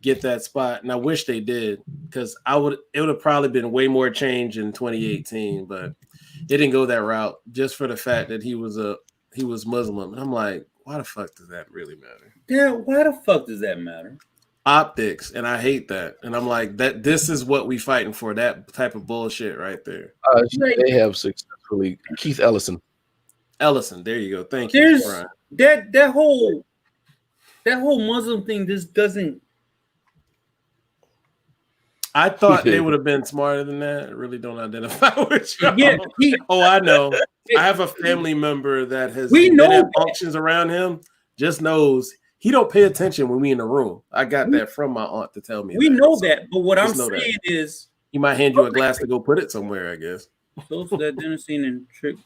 get that spot, and I wish they did because it would have probably been way more change in 2018, but it didn't go that route just for the fact that he was Muslim. And I'm like, why the fuck does that really matter? Yeah, why the fuck does that matter? Optics, and I hate that. And I'm like, this is what we fighting for, that type of bullshit right there. They have successfully Keith Ellison, there you go. Thank you. That whole Muslim thing just doesn't. I thought they would have been smarter than that. I really don't identify with you. Yeah, I know. I have a family member that has been at functions around him. Just knows he don't pay attention when we in the room. I got that from my aunt to tell me. We know that, but what I'm saying is, he might hand you a glass to go put it somewhere. I guess. Those that dinner scene and Trick.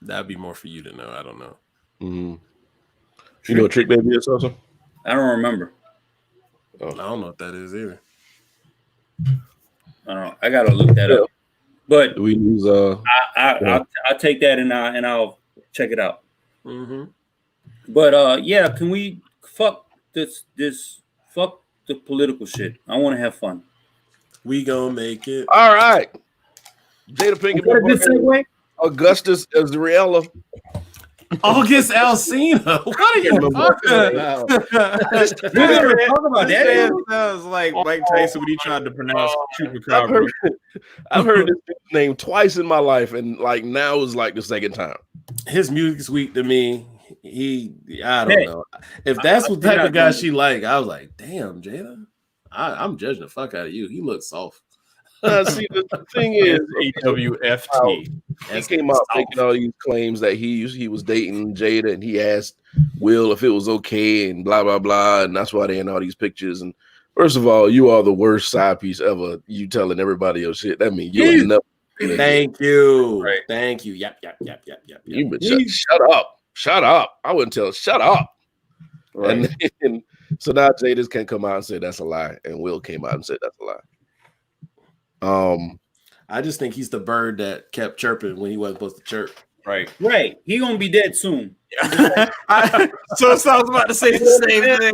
That'd be more for you to know. I don't know. Mm-hmm. You know what Trick Baby is also? I don't remember. Oh, I don't know what that is either. I don't know. I gotta look that up. But we use I'll take that and I'll check it out. Mm-hmm. But yeah, can we fuck this fuck the political shit? I want to have fun. We gonna make it. All right. Jada Pinkett. What a good segue. Augustus Azriela. August Alsina. What are you talking about? We're gonna talk about that. Sounds like Mike Tyson when he tried to pronounce Chupacabra. I've heard this name twice in my life, and like now is like the second time. His music's weak to me. I don't know. If that's what type of guy she like, I was like, damn, Jada. I'm judging the fuck out of you. He looks soft. See, the thing is, AWFT. He came out making all these claims that he was dating Jada, and he asked Will if it was okay, and blah blah blah, and that's why they in all these pictures. And first of all, you are the worst side piece ever. You telling everybody your shit. That means you never. Thank you. Right. Thank you. Yep. You shut up. I wouldn't tell. Shut up. Right. And so now Jada can come out and say that's a lie, and Will came out and said that's a lie. I just think he's the bird that kept chirping when he wasn't supposed to chirp. Right. He gonna be dead soon. So I was about to say the same thing.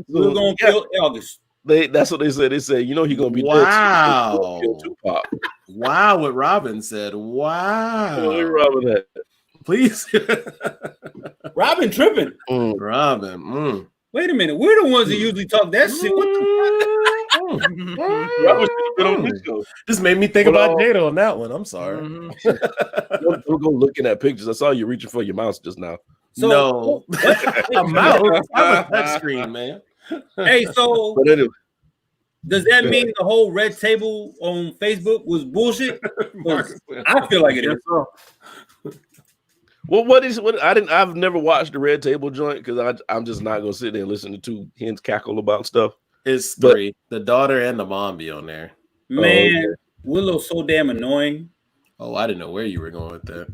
We're gonna kill August. That's what they said. They said, he's gonna be dead. Wow. Kill Tupac. Wow, what Robin said. Wow. Robin had. Please. Robin tripping. Robin. Wait a minute. We're the ones that usually talk that shit. What the fuck? Just made me think about Jada on that one. I'm sorry. We're going looking at pictures. I saw you reaching for your mouse just now. So, no. A mouse? I'm a touch screen, man. Hey, so but anyway, does that mean the whole red table on Facebook was bullshit? I feel like it is. Well, I've never watched the Red Table joint because I'm just not gonna sit there and listen to two hens cackle about stuff. It's three. The daughter and the mom be on there. Man, Willow's so damn annoying. Oh, I didn't know where you were going with that.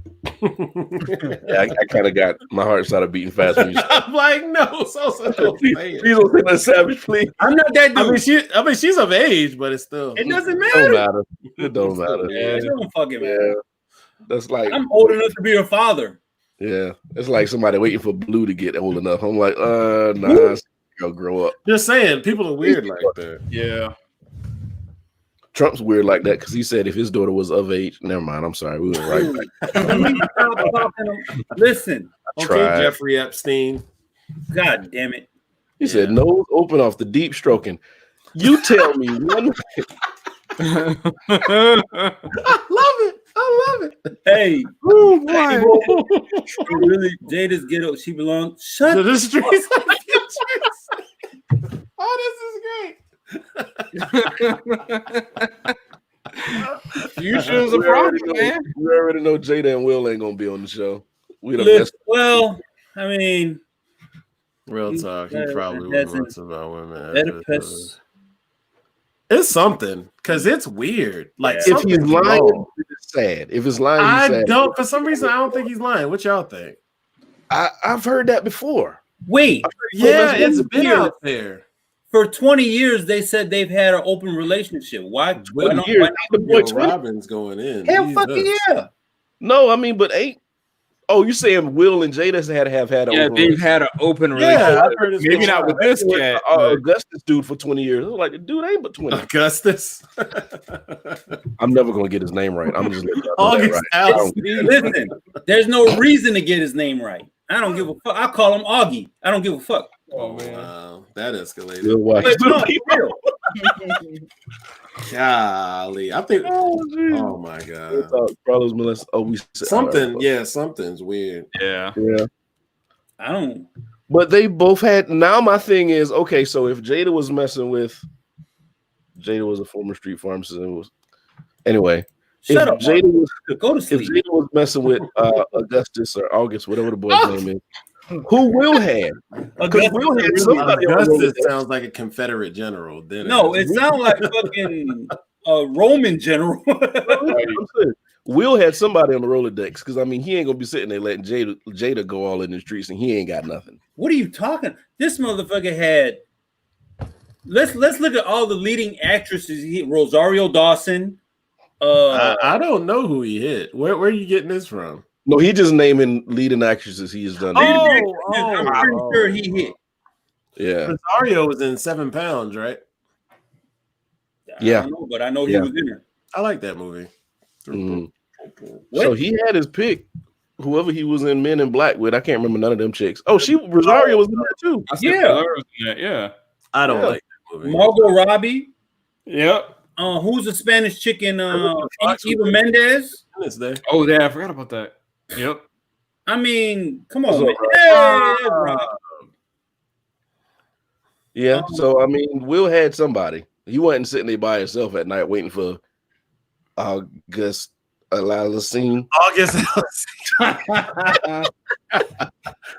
Yeah, I kind of got my heart started beating fast. When you I'm like, no, please don't say that, Savage, please. I'm not that dude. I mean, she's of age, but it's still. It doesn't matter. It don't matter. Yeah, it don't fucking matter. That's like I'm old enough to be a father. Yeah, it's like somebody waiting for Blue to get old enough. I'm like, nah, go grow up. Just saying, people are weird like that. Yeah. Trump's weird like that because he said if his daughter was of age, never mind. I'm sorry, we went right back. Listen, okay, Jeffrey Epstein. God damn it. He said nose open off the deep stroking. You tell me one. I love it. Hey, really, Jada's ghetto. She belongs. Shut to the streets. Oh, this is great. Future's a problem, man. We already know Jada and Will ain't gonna be on the show. Well, I mean, real talk. He probably wants about women. It's something because it's weird. Like if he's lying, it's sad. If it's lying, I sad. don't. For some reason, I don't think he's lying. What y'all think? I've heard that before. Wait, yeah, it's been out there. For 20 years, they said they've had an open relationship. Why? 20 years. The boy Robin's going in. Hell, fucking yeah. No, I mean, but ain't Oh, you saying Will and Jada have had an open they've had an open relationship. Yeah, I've heard maybe not with this cat. Augustus dude for 20 years. I was like, the dude ain't but 20. Augustus. I'm never gonna get his name right. I'm just August. Right. Listen, there's no reason to get his name right. I don't give a fuck. I call him Augie. I don't give a fuck. Oh man, wow. That escalated. Golly, I think. Oh my god, brothers, Melissa. Oh, we something. Yeah, something's weird. Yeah. I don't. But they both had. Now my thing is, okay, so if Jada was messing with, Jada was a former street pharmacist. And was anyway. Shut up. Jada was, go to sleep. If Jada was messing with Augustus or August, whatever the boy's name is, who Will had? Because Will had somebody. Augustus sounds like a Confederate general. No, it sounds like fucking a Roman general. Will had somebody on the Rolodex because I mean he ain't gonna be sitting there letting Jada go all in the streets and he ain't got nothing. What are you talking? This motherfucker had. Let's look at all the leading actresses. Rosario Dawson. I don't know who he hit. Where are you getting this from? No, he just naming leading actresses he has done. I'm pretty sure he hit. Yeah, Rosario was in 7 Pounds, right? I don't know, but I know he was in there. I like that movie. Mm-hmm. So he had his pick. Whoever he was in Men in Black with, I can't remember none of them chicks. Oh, Rosario was in there too. Yeah. I don't like that movie. Margot Robbie. Yep. Who's the Spanish chicken? Eva Mendes. Oh, yeah, I forgot about that. Yep. I mean, come on, man. Yeah. So I mean, Will had somebody. He wasn't sitting there by himself at night waiting for August Alsina. August Alsina.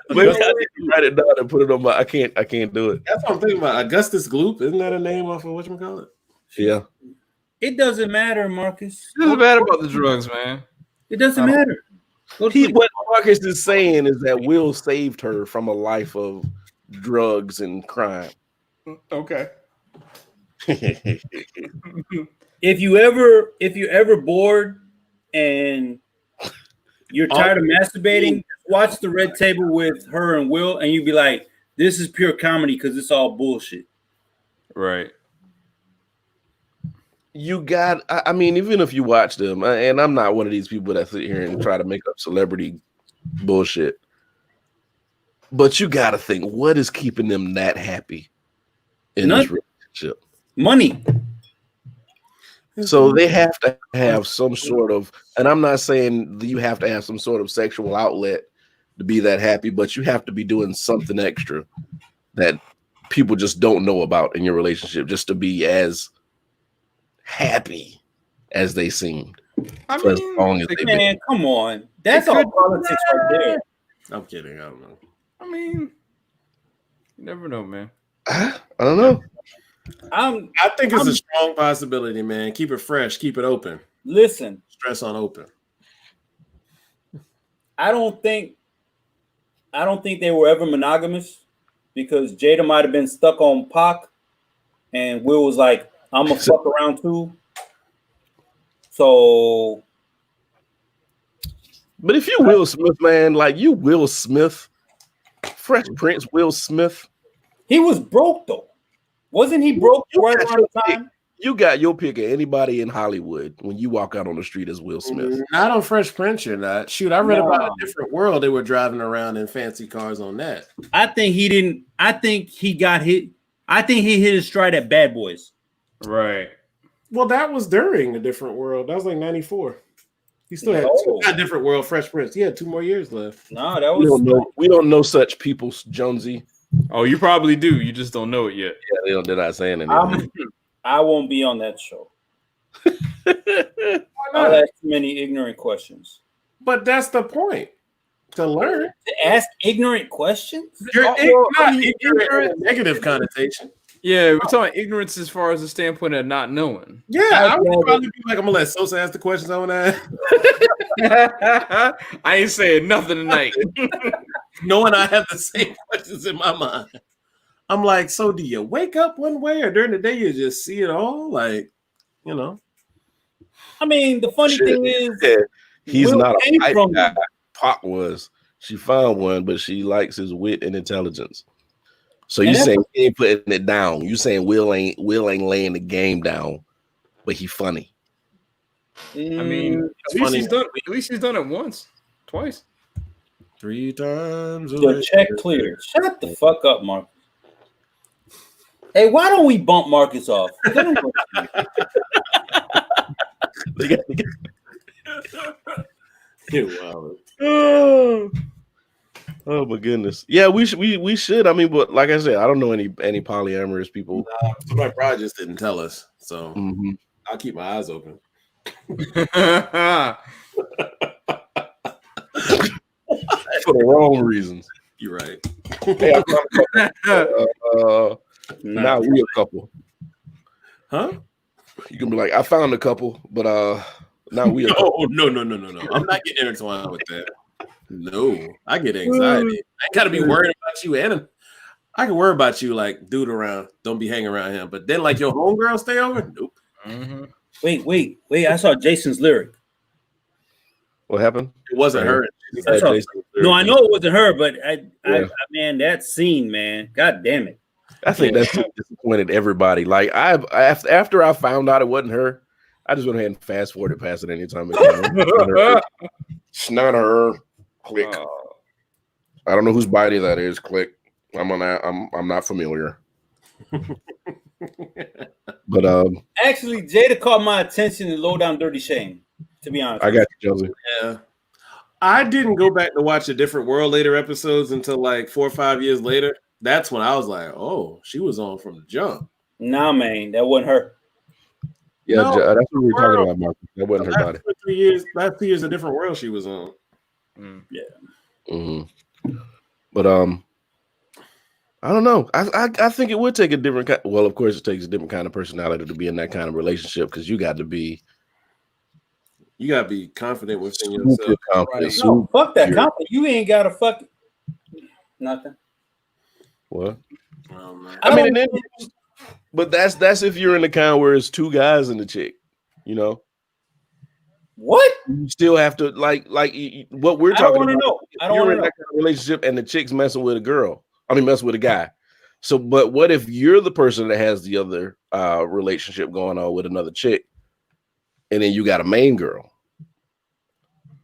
Maybe I need to write it down and put it on my. I can't do it. That's what I'm thinking about. Augustus Gloop, isn't that a name off of whatchamacallit? Yeah. It doesn't matter, Marcus. It doesn't matter about the drugs, man. It doesn't matter. What Marcus is saying is that Will saved her from a life of drugs and crime. Okay. If you're ever bored and you're tired of masturbating, watch The Red Table with her and Will, and you'd be like, "This is pure comedy because it's all bullshit." Right. I mean, even if you watch them, and I'm not one of these people that sit here and try to make up celebrity bullshit, but you got to think, what is keeping them that happy in this relationship? Money. So they have to have some sort of, and I'm not saying you have to have some sort of sexual outlet to be that happy, but you have to be doing something extra that people just don't know about in your relationship just to be as happy as they seemed. I mean, as long as they've been. Come on. That's all politics right there. I'm kidding. I don't know. I mean, you never know, man. I don't know. I think it's a strong possibility, man. Keep it fresh. Keep it open. Listen. Stress on open. I don't think they were ever monogamous because Jada might have been stuck on Pac and Will was like, I'm gonna fuck around too. So, but if you Will Smith, man, like you Will Smith, Fresh Prince Will Smith, he was broke though. Wasn't he broke right around the time? You got your pick of anybody in Hollywood when you walk out on the street as Will Smith. Not on Fresh Prince, you're not. Shoot, I read about a different world. They were driving around in fancy cars on that. I think he didn't. I think he got hit. I think he hit his stride at Bad Boys. Right. Well, that was during a different world. That was like 94. He still had a different world, Fresh Prince. He had 2 more years left. No, that was we don't know such people, Jonesy. Oh, you probably do. You just don't know it yet. Yeah, they're not saying anything. I won't be on that show. I'll ask too many ignorant questions. But that's the point. To learn. To ask ignorant questions? You're not ignorant in a negative connotation. Yeah, we're talking ignorance as far as the standpoint of not knowing. Yeah, I would probably be like, I'm gonna let Sosa ask the questions I want to ask. I ain't saying nothing tonight. Knowing I have the same questions in my mind. I'm like, so do you wake up one way or during the day you just see it all? Like, you know. I mean, the funny thing is, he's not a pipe guy. Pac was. She found one, but she likes his wit and intelligence. So you saying he ain't putting it down? You saying Will ain't laying the game down, but he funny. I mean, at least he's done it once, twice, 3 times. Your check cleared. Shut the fuck up, Marcus. Hey, why don't we bump Marcus off? Oh my goodness. Yeah, we should. I mean, but like I said, I don't know any polyamorous people. Somebody probably just didn't tell us. So I'll keep my eyes open. For the wrong reasons. You're right. Hey, now we a couple. Huh? You can be like, I found a couple, but now we a couple. No. I'm not getting intertwined with that. No, I get anxiety. I gotta be worried about you, and I can worry about you, like dude around. Don't be hanging around him. But then, like your homegirl stay over. Nope. Mm-hmm. Wait! I saw Jason's lyric. What happened? It wasn't her. No, I know it wasn't her, but I man, that scene, man, god damn it. I think that's disappointed everybody. Like after I found out it wasn't her, I just went ahead and fast forwarded past it anytime it came. It's not her. Click. I don't know whose body that is. Click. I'm not familiar. But actually, Jada caught my attention in Low Down Dirty Shame. To be honest, I got you, Josie. Yeah, I didn't go back to watch A Different World later episodes until like 4 or 5 years later. That's when I was like, oh, she was on from the jump. Nah, man, that wasn't her. Yeah, no, that's what we were talking about, Marcus. That wasn't her body. Last 2 years, A Different World she was on. Yeah. Mm-hmm. But I don't know. I think it would take a different kind. Well, of course, it takes a different kind of personality to be in that kind of relationship because you got to be confident within yourself. Confident, no, fuck that confident. You ain't got to fuck nothing. What? I mean, but that's if you're in the kind where it's 2 guys and the chick, you know. What? You still have to like what we're talking about. I don't you're want in to know. that kind of relationship and the chick's messing with a girl. I mean, messing with a guy. So, but what if you're the person that has the other relationship going on with another chick, and then you got a main girl?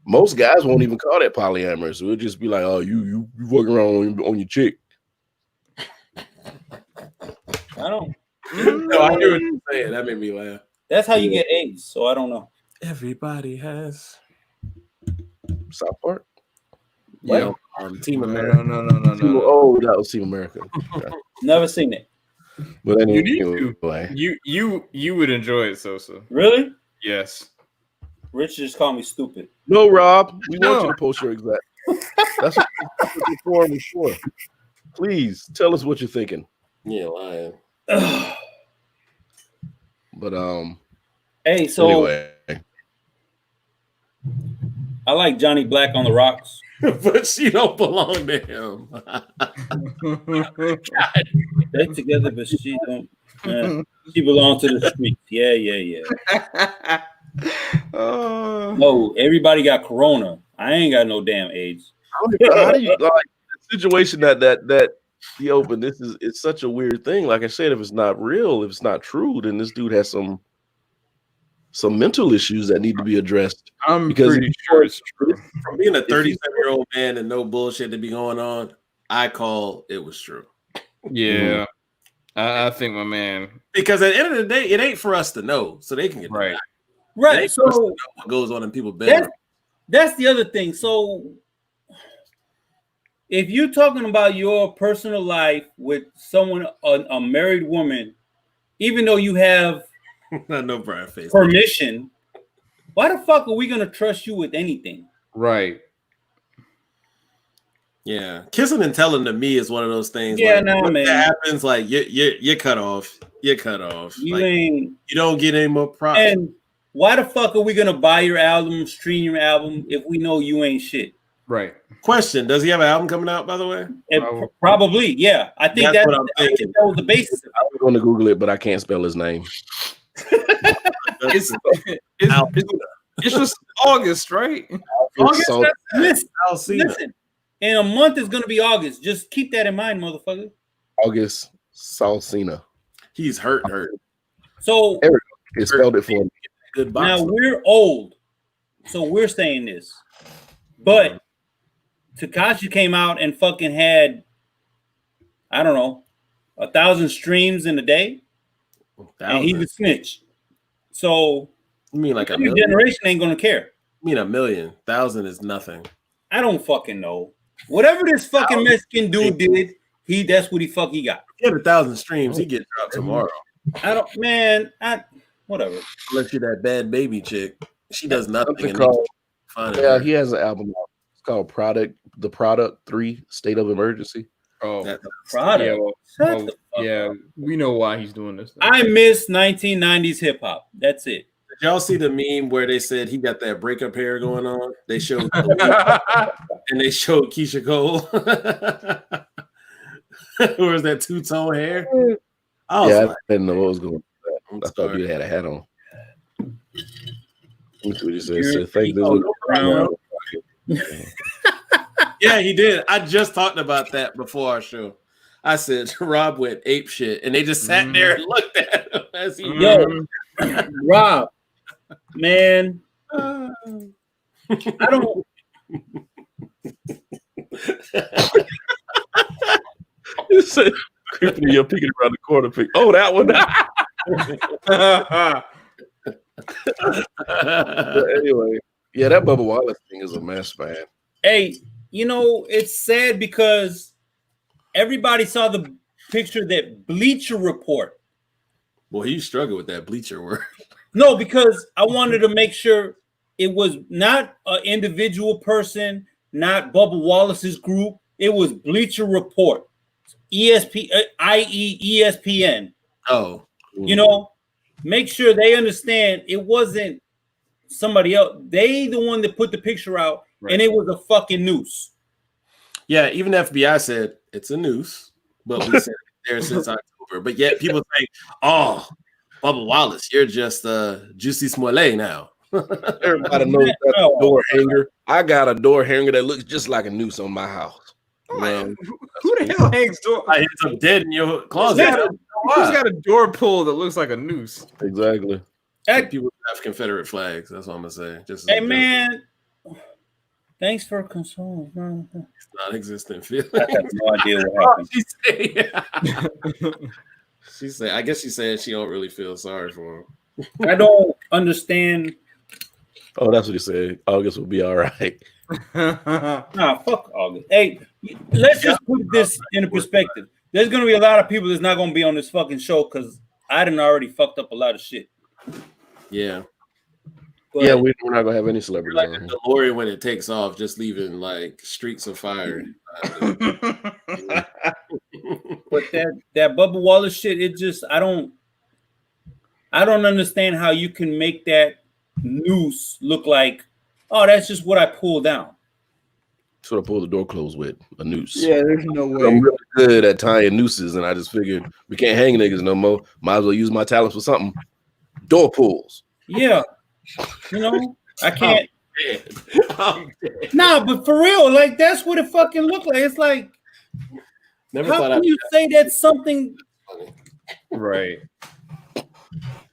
Most guys won't even call that polyamorous. It'll just be like, "Oh, you working around on your chick." I don't. No, I hear what you're saying. That made me laugh. That's how you get AIDS. So I don't know. Everybody has South Park. Yeah, Team America. No. Oh, that was Team America. Okay. Never seen it. But anyway, you would enjoy it, Sosa. Really? Yes. Rich just called me stupid. No, Rob, we want you to post your exact. That's what the forum is for. Please tell us what you're thinking. Yeah, lying. But hey, so anyway. I like Johnny Black on the Rocks. But she don't belong to him. They together, but she don't. She belongs to the streets. Yeah. No, everybody got corona. I ain't got no damn AIDS. How do you like the situation that he opened? It's such a weird thing. Like I said, if it's not real, if it's not true, then this dude has some mental issues that need to be addressed. I'm pretty sure it's true. From being a 37-year-old man and no bullshit to be going on, I call it was true. Yeah. I think my man. Because at the end of the day, it ain't for us to know, so they can get right. Right. So what goes on in people's bedrooms. That's the other thing. So if you're talking about your personal life with someone, a married woman, even though you have no Brian face permission, why the fuck are we gonna trust you with anything? Right. Yeah, kissing and telling to me is one of those things. Yeah, like, no, man. That happens, like you're cut off. You're cut off. You like, ain't. You don't get any more props. And why the fuck are we gonna buy your album, stream your album, if we know you ain't shit? Right. Question: does he have an album coming out? By the way, probably. Yeah, I think that's what I'm thinking. That was the basis. I was going to Google it, but I can't spell his name. It's just August, right? August. Listen. In a month is gonna be August. Just keep that in mind, motherfucker. August Salsina. He's hurt. So Eric spelled it for me. Good now boxer. we're old, so we're saying this. But Tekashi came out and fucking had, I don't know, 1,000 streams in a day, and he's a snitch. So you mean like a new generation ain't gonna care. You mean 1,000,000? 1,000 is nothing. I don't fucking know. Whatever this fucking Mexican dude did, that's what he got. He had 1,000 streams. He get dropped tomorrow. Whatever. Unless you're that bad baby chick, she does nothing. Yeah, he has an album. It's called The Product 3: State of Emergency. Oh, Product. Yeah, we know why he's doing this. I miss 1990s hip hop. That's it. Did y'all see the meme where they said he got that breakup hair going on? They showed and they showed Keisha Cole. Or is that two-tone hair? I didn't know what was going on. I thought you had a hat on. What you said? Yeah, he did. I just talked about that before our show. I said Rob went ape shit, and they just sat there and looked at him as he Rob, man, I don't. You said creeping, you're peeking around the corner. Oh, that one. Anyway, yeah, that Bubba Wallace thing is a mess, man. Hey, it's sad because everybody saw the picture that Bleacher Report. Well, you struggle with that Bleacher word. No, because I wanted to make sure it was not an individual person, not Bubba Wallace's group. It was Bleacher Report, i.e. ESPN. Oh. Make sure they understand it wasn't somebody else. They the one that put the picture out, right. And it was a fucking noose. Yeah, even the FBI said it's a noose, but we said it there since October. But yet people say, "Oh, Bubba Wallace, you're just Juicy Smollett now." Everybody knows that door hanger. I got a door hanger that looks just like a noose on my house. Man, who the hell hangs door? I end up dead in your closet. Who's got a door pull that looks like a noose? Exactly. People have Confederate flags. That's what I'm gonna say. Hey man, thanks for concern. It's non-existent feeling. I have no idea what happened. She said, I guess she said she don't really feel sorry for him. I don't understand. Oh, that's what he said. August will be all right. Nah, fuck August. Hey, let's just put this in perspective. There's gonna be a lot of people that's not gonna be on this fucking show because I done already fucked up a lot of shit. Yeah. But yeah, we're not gonna have any celebrities. Like the DeLorean when it takes off, just leaving like streaks of fire. But that Bubba Wallace shit, it just I don't understand how you can make that noose look like, oh, that's just what I pulled down. That's what I pulled the door closed with, a noose. Yeah, there's no way. I'm really good at tying nooses, and I just figured we can't hang niggas no more. Might as well use my talents for something. Door pulls. Yeah. I can't. Nah, but for real, like that's what it fucking looked like. It's like, how can you say that's something? Right.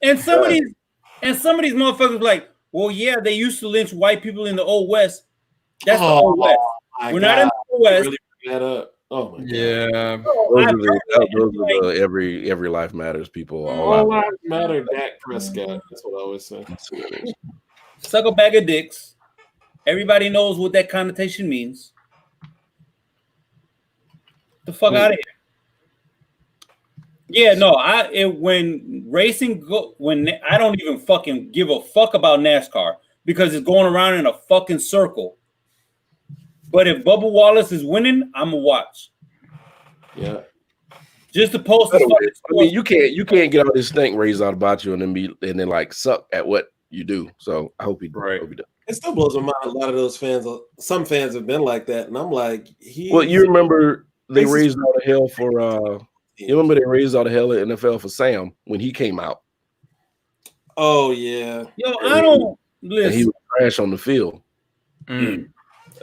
And some of these motherfuckers like, well, yeah, they used to lynch white people in the Old West. That's the Old West. We're not in the Old West. Really that up. Oh my God. Yeah. Those are every life matters people. All lives matter. Dak Prescott. That's what I always say. Suck a bag of dicks. Everybody knows what that connotation means. The fuck out of here. Yeah, no, when I don't even fucking give a fuck about NASCAR because it's going around in a fucking circle. But if Bubba Wallace is winning, I'm gonna watch. Yeah. Just to post. I mean, you can't get all this stink raised out about you and then like suck at what you do. So I hope he does. It still blows my mind. A lot of those fans, some fans have been like that, and I'm like, well, you remember they raised all the hell for you remember they raised all the hell in the NFL for Sam when he came out. Oh yeah. Yo, I don't listen. trash on the field. Mm.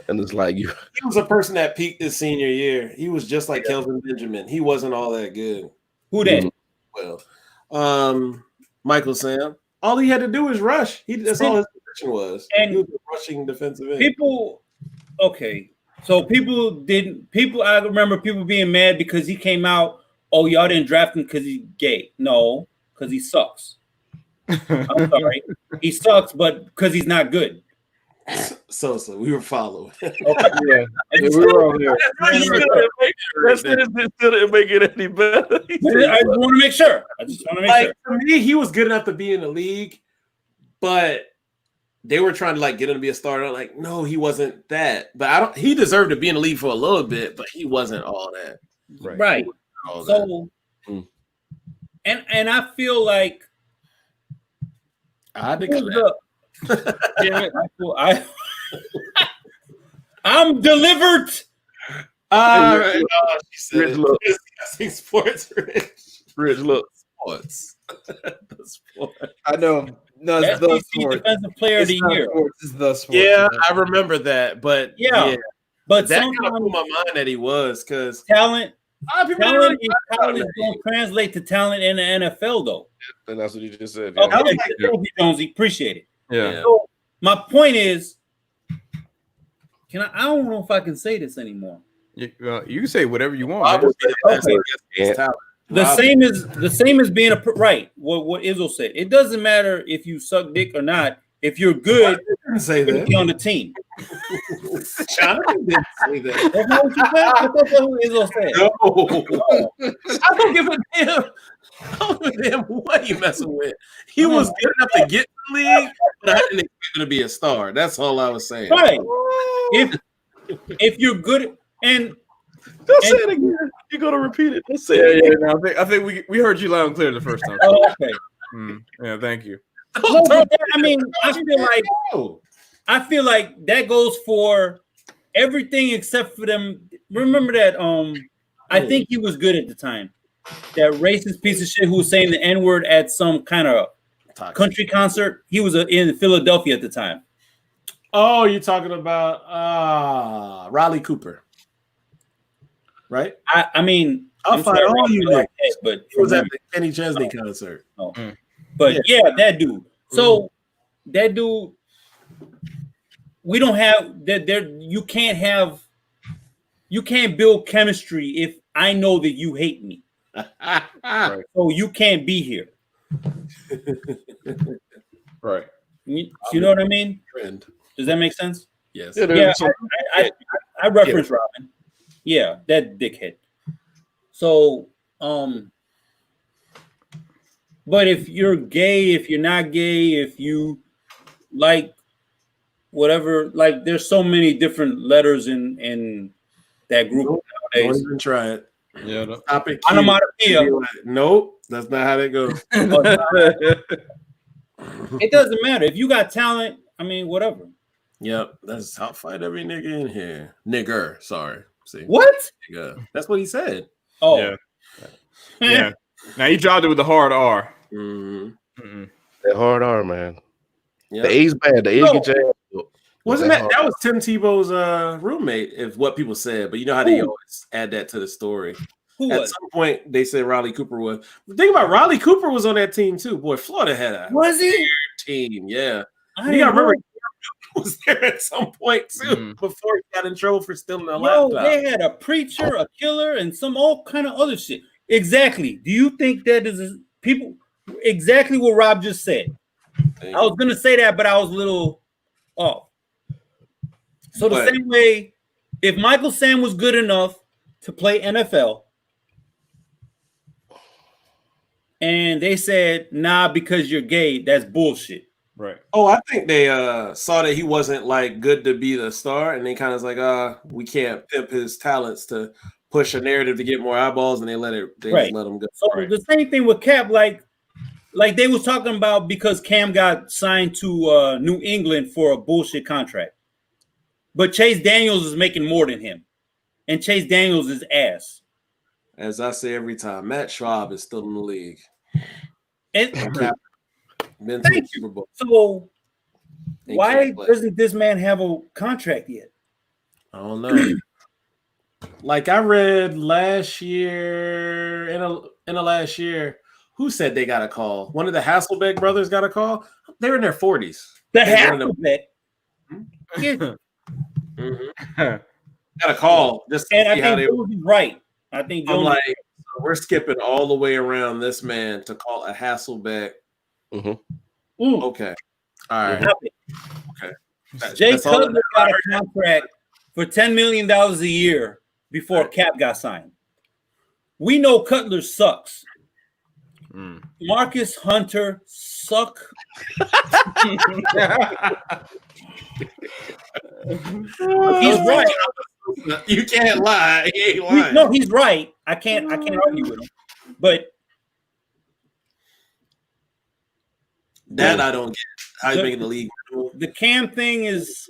And it's like he was a person that peaked his senior year. He was just like Kelvin Benjamin. He wasn't all that good. Who that? Well, Michael Sam. All he had to do was rush. That's all his position was. And he was a rushing defensive end. People, okay. So I remember people being mad because he came out, oh, y'all didn't draft him because he's gay. No, because he sucks. I'm sorry. He sucks, but because he's not good. So we were following. Okay. Yeah, we were all here. That still didn't make it any better. I just want to make sure. For me, he was good enough to be in the league, but they were trying to like get him to be a starter. Like, no, he wasn't that. But he deserved to be in the league for a little bit, but he wasn't all that. Right. So, and I feel like I think I'm delivered. She said Rich look. Sports, Rich look. Sports. I know. No, it's the sport. Defensive Player of the Year. It's the sport. Yeah, I remember that, but but that kind of blew my mind that he was because talent. Talent don't translate to talent in the NFL, though. And that's what you just said. Okay, Jonesy, appreciate it. Yeah. So my point is, I don't know if I can say this anymore. You can say whatever you want. The same as being right. What Izzo said. It doesn't matter if you suck dick or not. If you're good, say that. Be on the team. Jonathan didn't say that. That's not what you said. That's what Izzo said. No. I don't give a damn. I don't give a damn what you messing with. He was good enough to get to the league, but I didn't expect him to be a star. That's all I was saying. Right. If you're good and don't say it again. You're gonna repeat it. Don't say it. Yeah. No, I think we heard you loud and clear the first time. Oh, okay. Yeah, thank you. No, but I mean, I feel like that goes for everything except for them. Remember that I think he was good at the time. That racist piece of shit who was saying the N-word at some kind of country concert. He was in Philadelphia at the time. Oh, you're talking about Riley Cooper, right? I mean, I'll find all you like that, but he was at the Kenny Chesney concert. No. But yeah, that dude. So that dude, we don't have that. There, you can't build chemistry if I know that you hate me. Right. So you can't be here. Right. You know what I mean? Trend. Does that make sense? Yes. Yeah, I reference Robin. Yeah, that dickhead. So, but if you're gay, if you're not gay, if you like whatever, like there's so many different letters in that group nowadays. Don't even try it. Yeah. Topic. Nope, that's not how that goes. It doesn't matter if you got talent. I mean, whatever. Yep, that's I'll fight every nigga in here. Nigger, sorry. See what? Nigga. That's what he said. Oh, yeah. Now he dropped it with the hard R. That hard R, man. Yep. The A's bad. The A's get your ass. Wasn't that was Tim Tebow's roommate? If what people said, but you know how they always add that to the story. At some point, they said Riley Cooper was. The thing about Riley Cooper was on that team too. Boy, Florida had a team. Yeah, I remember he was there at some point too before he got in trouble for stealing a laptop. They had a preacher, a killer, and some all kind of other shit. Exactly. Do you think that is people? Exactly what Rob just said. I was gonna say that, but I was a little off. So the same way, if Michael Sam was good enough to play NFL, and they said, nah, because you're gay, that's bullshit. Right. Oh, I think they saw that he wasn't like good to be the star, and they kind of was like, we can't pimp his talents to push a narrative to get more eyeballs, and they let him go. So the same thing with Cap, like they was talking about because Cam got signed to New England for a bullshit contract. But Chase Daniels is making more than him. And Chase Daniels is ass. As I say every time, Matt Schwab is still in the league. And been to the Super Bowl. So Why doesn't this man have a contract yet? I don't know. Like I read last year, in the last year, who said they got a call? One of the Hasselbeck brothers got a call. They were in their 40s. The Hasselbeck. Got a call just to see how they were. Right. I think I'm like, we're skipping all the way around this man to call a Hasselbeck. Okay. All right. Okay. Jay Cutler got a contract for $10 million a year before Cap got signed. We know Cutler sucks. Marcus Hunter suck. He's right. You can't lie. He ain't lying. No, he's right. I can't argue with him. But that I don't get. How you making the league? The Cam thing is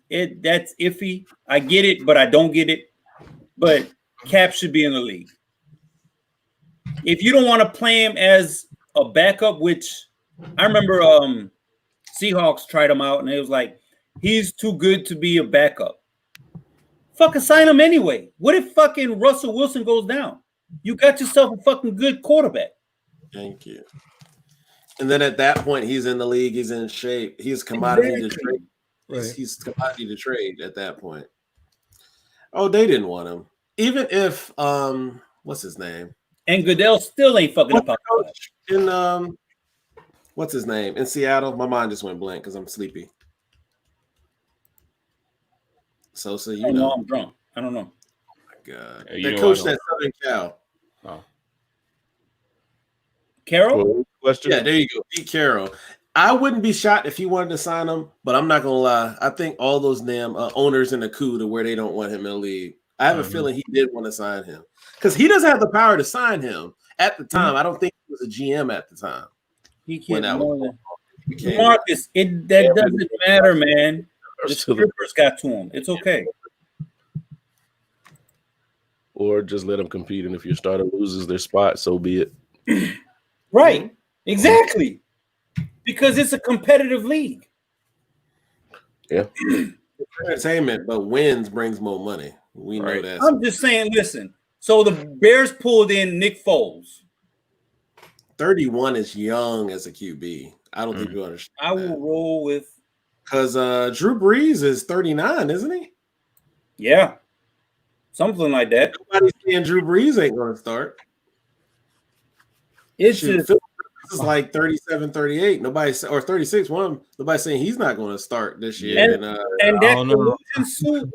that's iffy. I get it, but I don't get it. But Cap should be in the league. If you don't want to play him as a backup, which I remember Seahawks tried him out and it was like, he's too good to be a backup. Fucking sign him anyway. What if fucking Russell Wilson goes down? You got yourself a fucking good quarterback. Thank you. And then at that point, he's in the league. He's in shape. He's commodity to trade. Right. He's commodity to trade at that point. Oh, they didn't want him. Even if what's his name? And Goodell still ain't fucking up. In what's his name? In Seattle. My mind just went blank because I'm sleepy. So you know I'm drunk. I don't know. Oh my God. They coached at Southern Cal. Oh. Carroll? Yeah, there you go. Pete Carroll. I wouldn't be shocked if he wanted to sign him, but I'm not gonna lie. I think all those damn owners in the coup to where they don't want him in the league. I have a feeling he did want to sign him because he doesn't have the power to sign him at the time. I don't think he was a GM at the time. He can't. Marcus, that doesn't matter, man. The strippers got to him. It's okay. Or just let them compete, and if your starter loses their spot, so be it. Right. Exactly. Because it's a competitive league. Yeah. It's entertainment, but wins brings more money. We know that. I'm just saying, listen. So the Bears pulled in Nick Foles. 31 is young as a QB. I don't think you understand. I will roll with. Because Drew Brees is 39, isn't he? Yeah. Something like that. Nobody's saying Drew Brees ain't going to start. It's just. This is like 37, 38. Or 36. Nobody's saying he's not going to start this year. And that collusion suit.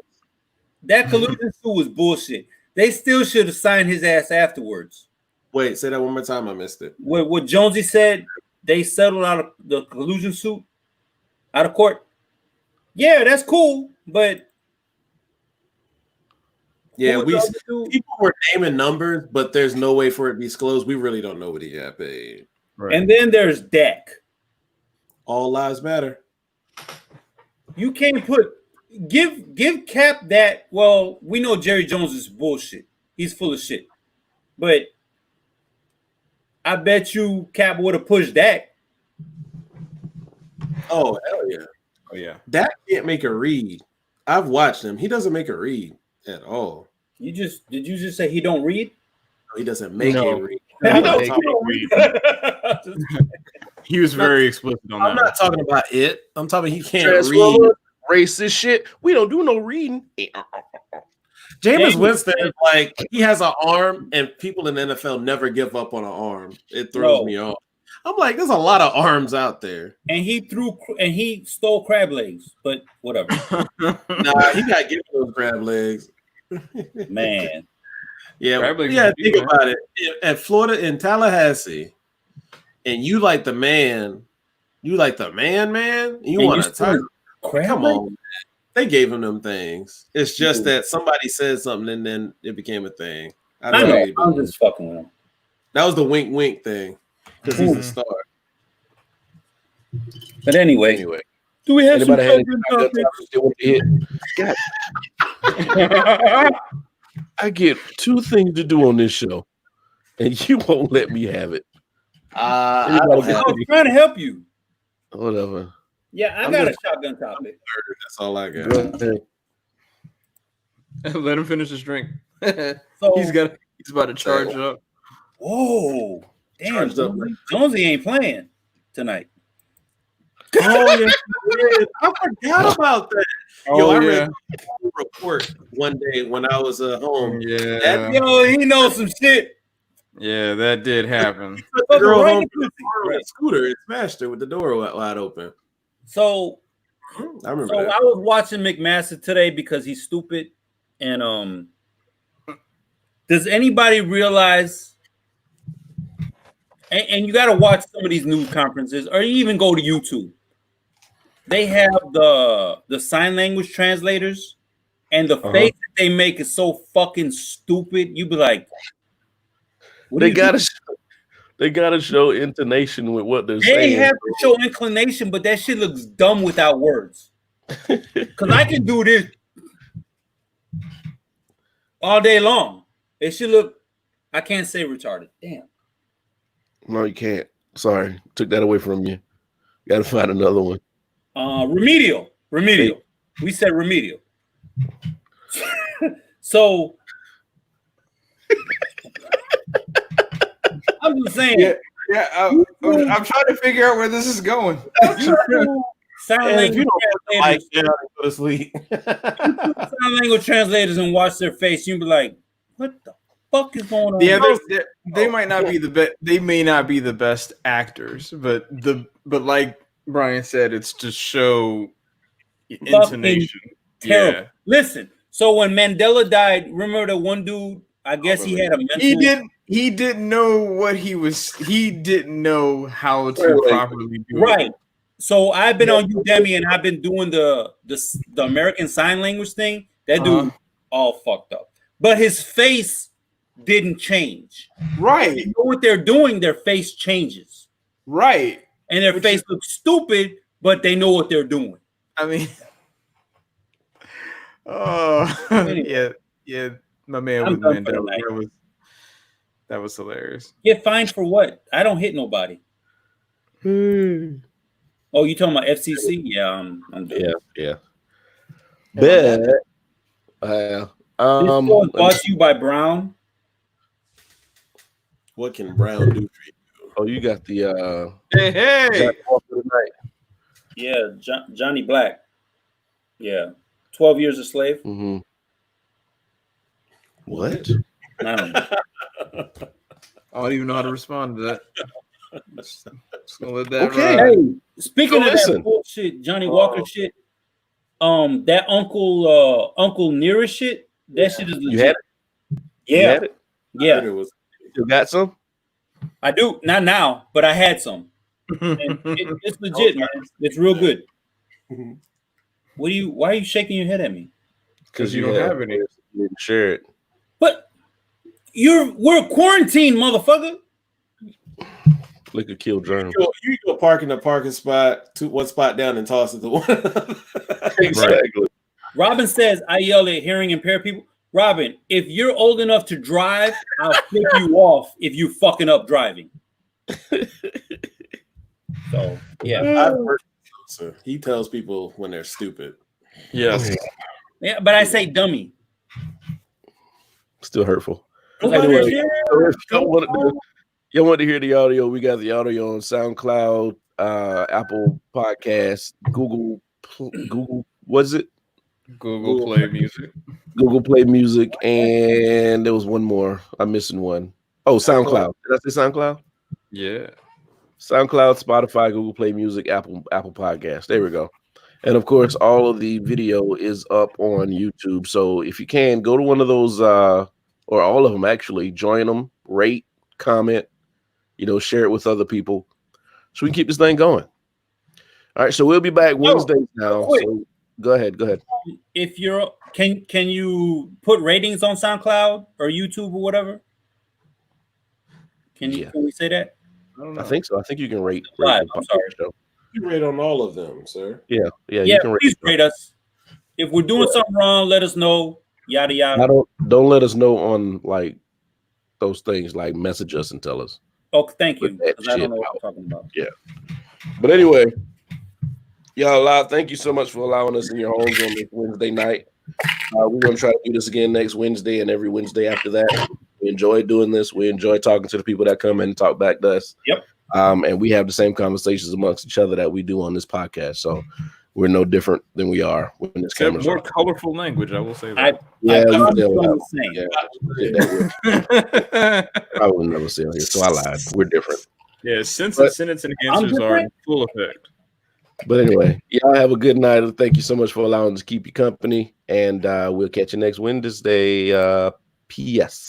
That collusion suit was bullshit. They still should have signed his ass afterwards. Wait, say that one more time. I missed it. What Jonesy said, they settled out of the collusion suit out of court. Yeah, that's cool, but yeah, people were naming numbers, but there's no way for it to be disclosed. We really don't know what he got paid. Right. And then there's Dak. All lives matter. You can't give Cap that. Well, we know Jerry Jones is bullshit. He's full of shit. But I bet you Cap would have pushed Dak. Oh, hell yeah. Oh, yeah. Dak can't make a read. I've watched him. He doesn't make a read at all. Did you just say he don't read? No, he doesn't make a read. He was very explicit on that. I'm not talking about it. I'm talking he can't read. Racist shit. We don't do no reading. Jameis Winston, like, he has an arm, and people in the NFL never give up on an arm. It throws me off. I'm like, there's a lot of arms out there. And he stole crab legs, but whatever. Nah, he got given those crab legs. Man. Yeah, think about it. At Florida, in Tallahassee, and you like the man, you want to title. Come on, man. They gave him them things. It's just that somebody said something and then it became a thing. I know. I'm just fucking with him. That was the wink thing because he's the star. But anyway, do we have anybody had any I get two things to do on this show, and you won't let me have it. I'm trying to help you. Whatever. Yeah, I got a shotgun topic. That's all I got. Let him finish his drink. So he's about to charge up. Whoa, damn! Jonesy ain't playing tonight. Oh yeah, I forgot about that. I read a report one day when I was home. Yeah, he knows some shit. Yeah, that did happen. The girl home with a scooter and smashed her with the door wide open. So I remember. So I was watching McMaster today because he's stupid. And does anybody realize? And you got to watch some of these news conferences, or you even go to YouTube. They have the sign language translators, and the face that they make is so fucking stupid. You be like, they gotta show intonation with what they're saying. They have to show inclination, but that shit looks dumb without words. Because I can do this all day long. It should look. I can't say retarded. Damn. No, you can't. Sorry, took that away from you. Got to find another one. Remedial. We said remedial. So I'm just saying. I'm trying to figure out where this is going. Sound language translators and watch their face. You'd be like, "What the fuck is going on?" Yeah, they might not be the best. They may not be the best actors, but like Brian said, it's to show intonation. Terrible. Yeah. Listen. So when Mandela died, remember the one dude? I guess he had a mental. He didn't know what he was. He didn't know how to properly do it. Right. So I've been on Udemy and I've been doing the American Sign Language thing. That dude all fucked up. But his face didn't change. Right. You know what they're doing? Their face changes. Right. And their face looks stupid, but they know what they're doing. I mean, yeah. My man with Mandela. That was hilarious. Get fined for what? I don't hit nobody. Oh, you talking about FCC? Yeah, I'm done. Yeah. Bet. This was brought to you by Brown. What can Brown do for you? Oh, you got the hey. Yeah, Johnny Black. Yeah, 12 Years a Slave. Mm-hmm. What? I don't know. I don't even know how to respond to that. Just gonna let that okay. ride. Hey, speaking of that bullshit, Johnny Walker shit, that Uncle Nearest shit, that shit is legit. You had it? Yeah. You had it? Yeah. You got some? I do. Not now, but I had some. It's legit, man. It's real good. Why are you shaking your head at me? Because you don't have any. You didn't share it. But we're quarantined, motherfucker. Liquor kill germs. You go park in the parking spot, one spot down and toss it to one. Exactly. Robin says, I yell at hearing impaired people. Robin, if you're old enough to drive, I'll flip you off if you fucking up driving. So, yeah. He tells people when they're stupid. Yes. Yeah, but I say dummy. Still hurtful. Anyway, if y'all want to hear the audio, we got the audio on SoundCloud, Apple Podcasts, Google, what is it? Google Play Music. Google Play Music, and there was one more. I'm missing one. Oh, SoundCloud. Did I say SoundCloud? Yeah. SoundCloud, Spotify, Google Play Music, Apple Podcasts. There we go. And of course, all of the video is up on YouTube. So if you can, go to one of those, or all of them actually, join them, rate, comment, share it with other people, so we can keep this thing going. All right, so we'll be back Wednesdays now. So go ahead. If you're can you put ratings on SoundCloud or YouTube or whatever? Can we say that? I think so. I think you can rate. I'm sorry. You rate on all of them, sir. Yeah. You can please rate us. If we're doing something wrong, let us know. Yada yada. Don't let us know on like those things. Like message us and tell us. Oh, thank you. I don't know what I'm talking about. Yeah. But anyway, Y'all, thank you so much for allowing us in your homes on this Wednesday night. We're going to try to do this again next Wednesday and every Wednesday after that. We enjoy doing this. We enjoy talking to the people that come in and talk back to us. Yep. And we have the same conversations amongst each other that we do on this podcast. So we're no different than we are when this camera's more on. colorful language, I will say that. I would never say it here, so I lied. We're different. Yeah, sentence enhancers are in full effect. But anyway, y'all have a good night. Thank you so much for allowing us to keep you company. And we'll catch you next Wednesday. P.S.